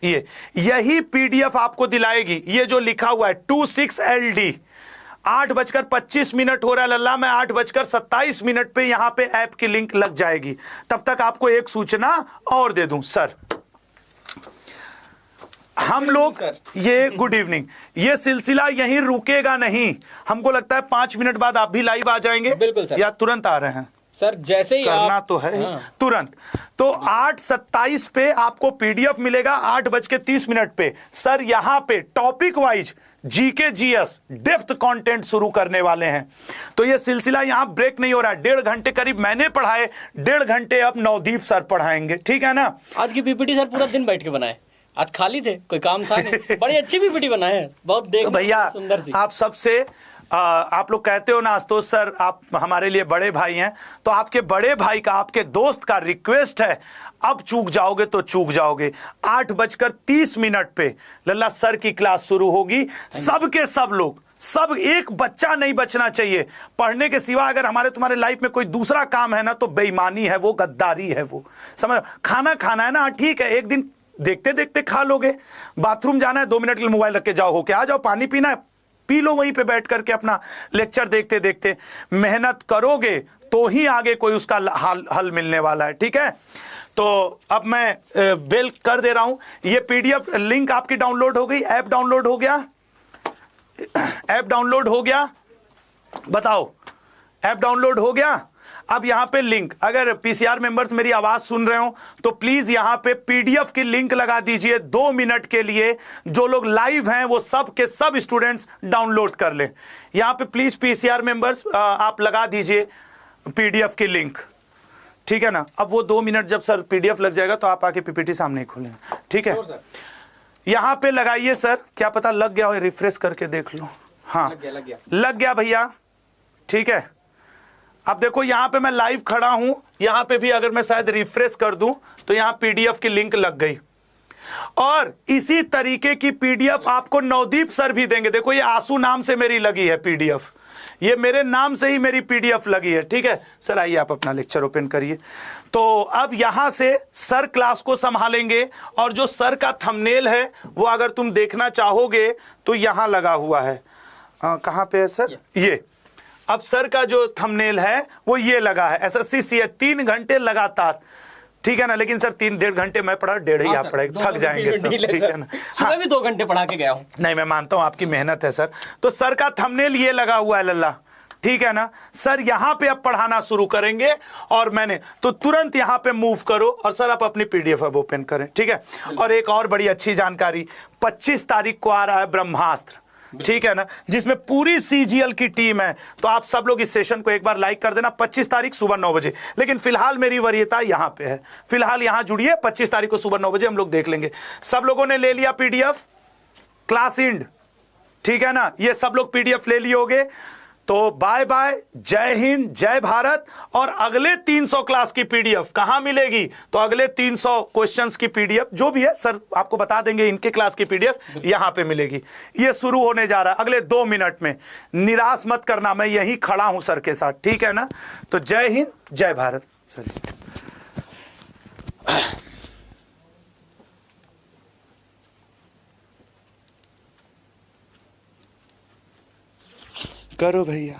Speaker 1: यही पीडीएफ आपको दिलाएगी। ये जो लिखा हुआ है 26LD 8:25 हो रहा है लल्ला, मैं 8:27 पे यहां पे ऐप की लिंक लग जाएगी। तब तक आपको एक सूचना और दे दूं सर, हम लोग ये गुड इवनिंग, ये सिलसिला यहीं रुकेगा नहीं। हमको लगता है 5 मिनट बाद आप भी लाइव आ जाएंगे।
Speaker 3: बिल्कुल सर।
Speaker 1: या तुरंत आ रहे हैं
Speaker 3: सर? जैसे ही
Speaker 1: करना
Speaker 3: आप,
Speaker 1: तो है ही,
Speaker 3: हाँ।
Speaker 1: तुरंत। तो 8:27 पे आपको पीडीएफ मिलेगा 8:30 पे। सर यहां पे topic wise GK GS depth content शुरू करने वाले हैं। तो ये सिलसिला यहां ब्रेक नहीं हो रहा है। 1.5 घंटे करीब मैंने पढ़ाए, 1.5 घंटे अब नवदीप सर पढ़ाएंगे, ठीक है ना।
Speaker 3: आज की पीपीटी सर पूरा दिन बैठ के बनाए, आज खाली थे, कोई काम था नहीं। बड़ी अच्छी पीपीटी बनाए हैं, बहुत
Speaker 1: तो भैया
Speaker 3: सुंदर सी।
Speaker 1: आप सबसे आप लोग कहते हो ना आशुतोष सर आप हमारे लिए बड़े भाई हैं, तो आपके बड़े भाई का, आपके दोस्त का रिक्वेस्ट है, अब चूक जाओगे तो चूक जाओगे। 8:30 पे लल्ला सर की क्लास शुरू होगी। सबके सब लोग, सब, एक बच्चा नहीं बचना चाहिए। पढ़ने के सिवा अगर हमारे तुम्हारे लाइफ में कोई दूसरा काम है ना, तो बेईमानी है वो, गद्दारी है वो, समझ। खाना खाना है ना, ठीक है, एक दिन देखते देखते खा लोगे। बाथरूम जाना है, 2 मिनट के लिए मोबाइल रख के जाओ, होके आ जाओ। पानी पीना है, पी लो वहीं पे बैठ करके अपना लेक्चर देखते देखते। मेहनत करोगे तो ही आगे कोई उसका हल मिलने वाला है, ठीक है। तो अब मैं बेल कर दे रहा हूं। ये पीडीएफ लिंक आपकी डाउनलोड हो गई, ऐप डाउनलोड हो गया, ऐप डाउनलोड हो गया, बताओ ऐप डाउनलोड हो गया। अब यहां पे लिंक, अगर पीसीआर मेंबर्स मेरी आवाज सुन रहे हो तो प्लीज यहां पे पीडीएफ की लिंक लगा दीजिए 2 मिनट के लिए। जो लोग लाइव हैं वो सब के सब स्टूडेंट्स डाउनलोड कर लें। यहां पे प्लीज पीसीआर मेंबर्स आप लगा दीजिए पीडीएफ की लिंक, ठीक है ना। अब वो 2 मिनट जब सर पीडीएफ लग जाएगा तो आप आके पीपीटी सामने ही खोलें, ठीक है। यहां पे लगाइए सर, क्या पता लग गया हो, रिफ्रेश करके देख लो। हाँ लग गया भैया, ठीक है। अब देखो यहां पे मैं लाइव खड़ा हूं, यहां पे भी अगर मैं शायद रिफ्रेश कर दूं तो यहां पीडीएफ की लिंक लग गई। और इसी तरीके की पीडीएफ आपको नवदीप सर भी देंगे। देखो ये आंसू नाम से मेरी लगी है पीडीएफ, ये मेरे नाम से ही मेरी पीडीएफ लगी है, ठीक है। सर आइए आप अपना लेक्चर ओपन करिए। तो अब यहां से सर क्लास को संभालेंगे, और जो सर का थंबनेल है वो अगर तुम देखना चाहोगे तो यहां लगा हुआ है। कहां पे है सर? ये अब सर का जो थंबनेल है वो ये लगा है, एसएससी सीएच 3 घंटे लगातार, ठीक है ना। लेकिन सर 3-1.5 घंटे मैं पढ़ा, 1.5 ही आप पढ़े, थक जाएंगे सर, ठीक है ना।
Speaker 3: सुबह भी 2 घंटे पढ़ा के गया हूं।
Speaker 1: नहीं मैं मानता हूं आपकी मेहनत है सर। तो सर का थंबनेल ये लगा हुआ है लल्ला, ठीक है ना। सर यहां पे अब पढ़ाना शुरू करेंगे, और मैंने तो तुरंत यहां पे मूव करो, और सर आप अपनी पीडीएफ अब ओपन करें, ठीक है। और एक और बड़ी अच्छी जानकारी, 25 तारीख को आ रहा है ब्रह्मास्त्र, ठीक है ना, जिसमें पूरी सीजीएल की टीम है। तो आप सब लोग इस सेशन को एक बार लाइक कर देना। 25 तारीख सुबह 9 बजे। लेकिन फिलहाल मेरी वरीयता यहां पे है, फिलहाल यहां जुड़िए। 25 तारीख को सुबह 9 बजे हम लोग देख लेंगे। सब लोगों ने ले लिया पीडीएफ क्लास इंड, ठीक है ना। ये सब लोग पीडीएफ ले लिए होगे। तो बाय बाय, जय हिंद, जय भारत। और अगले 300 क्लास की पीडीएफ कहां मिलेगी? तो अगले 300 क्वेश्चंस की पीडीएफ जो भी है सर आपको बता देंगे, इनके क्लास की पीडीएफ यहां पे मिलेगी। ये शुरू होने जा रहा है अगले 2 मिनट में। निराश मत करना, मैं यहीं खड़ा हूं सर के साथ, ठीक है ना। तो जय हिंद, जय भारत सर। करो भैया।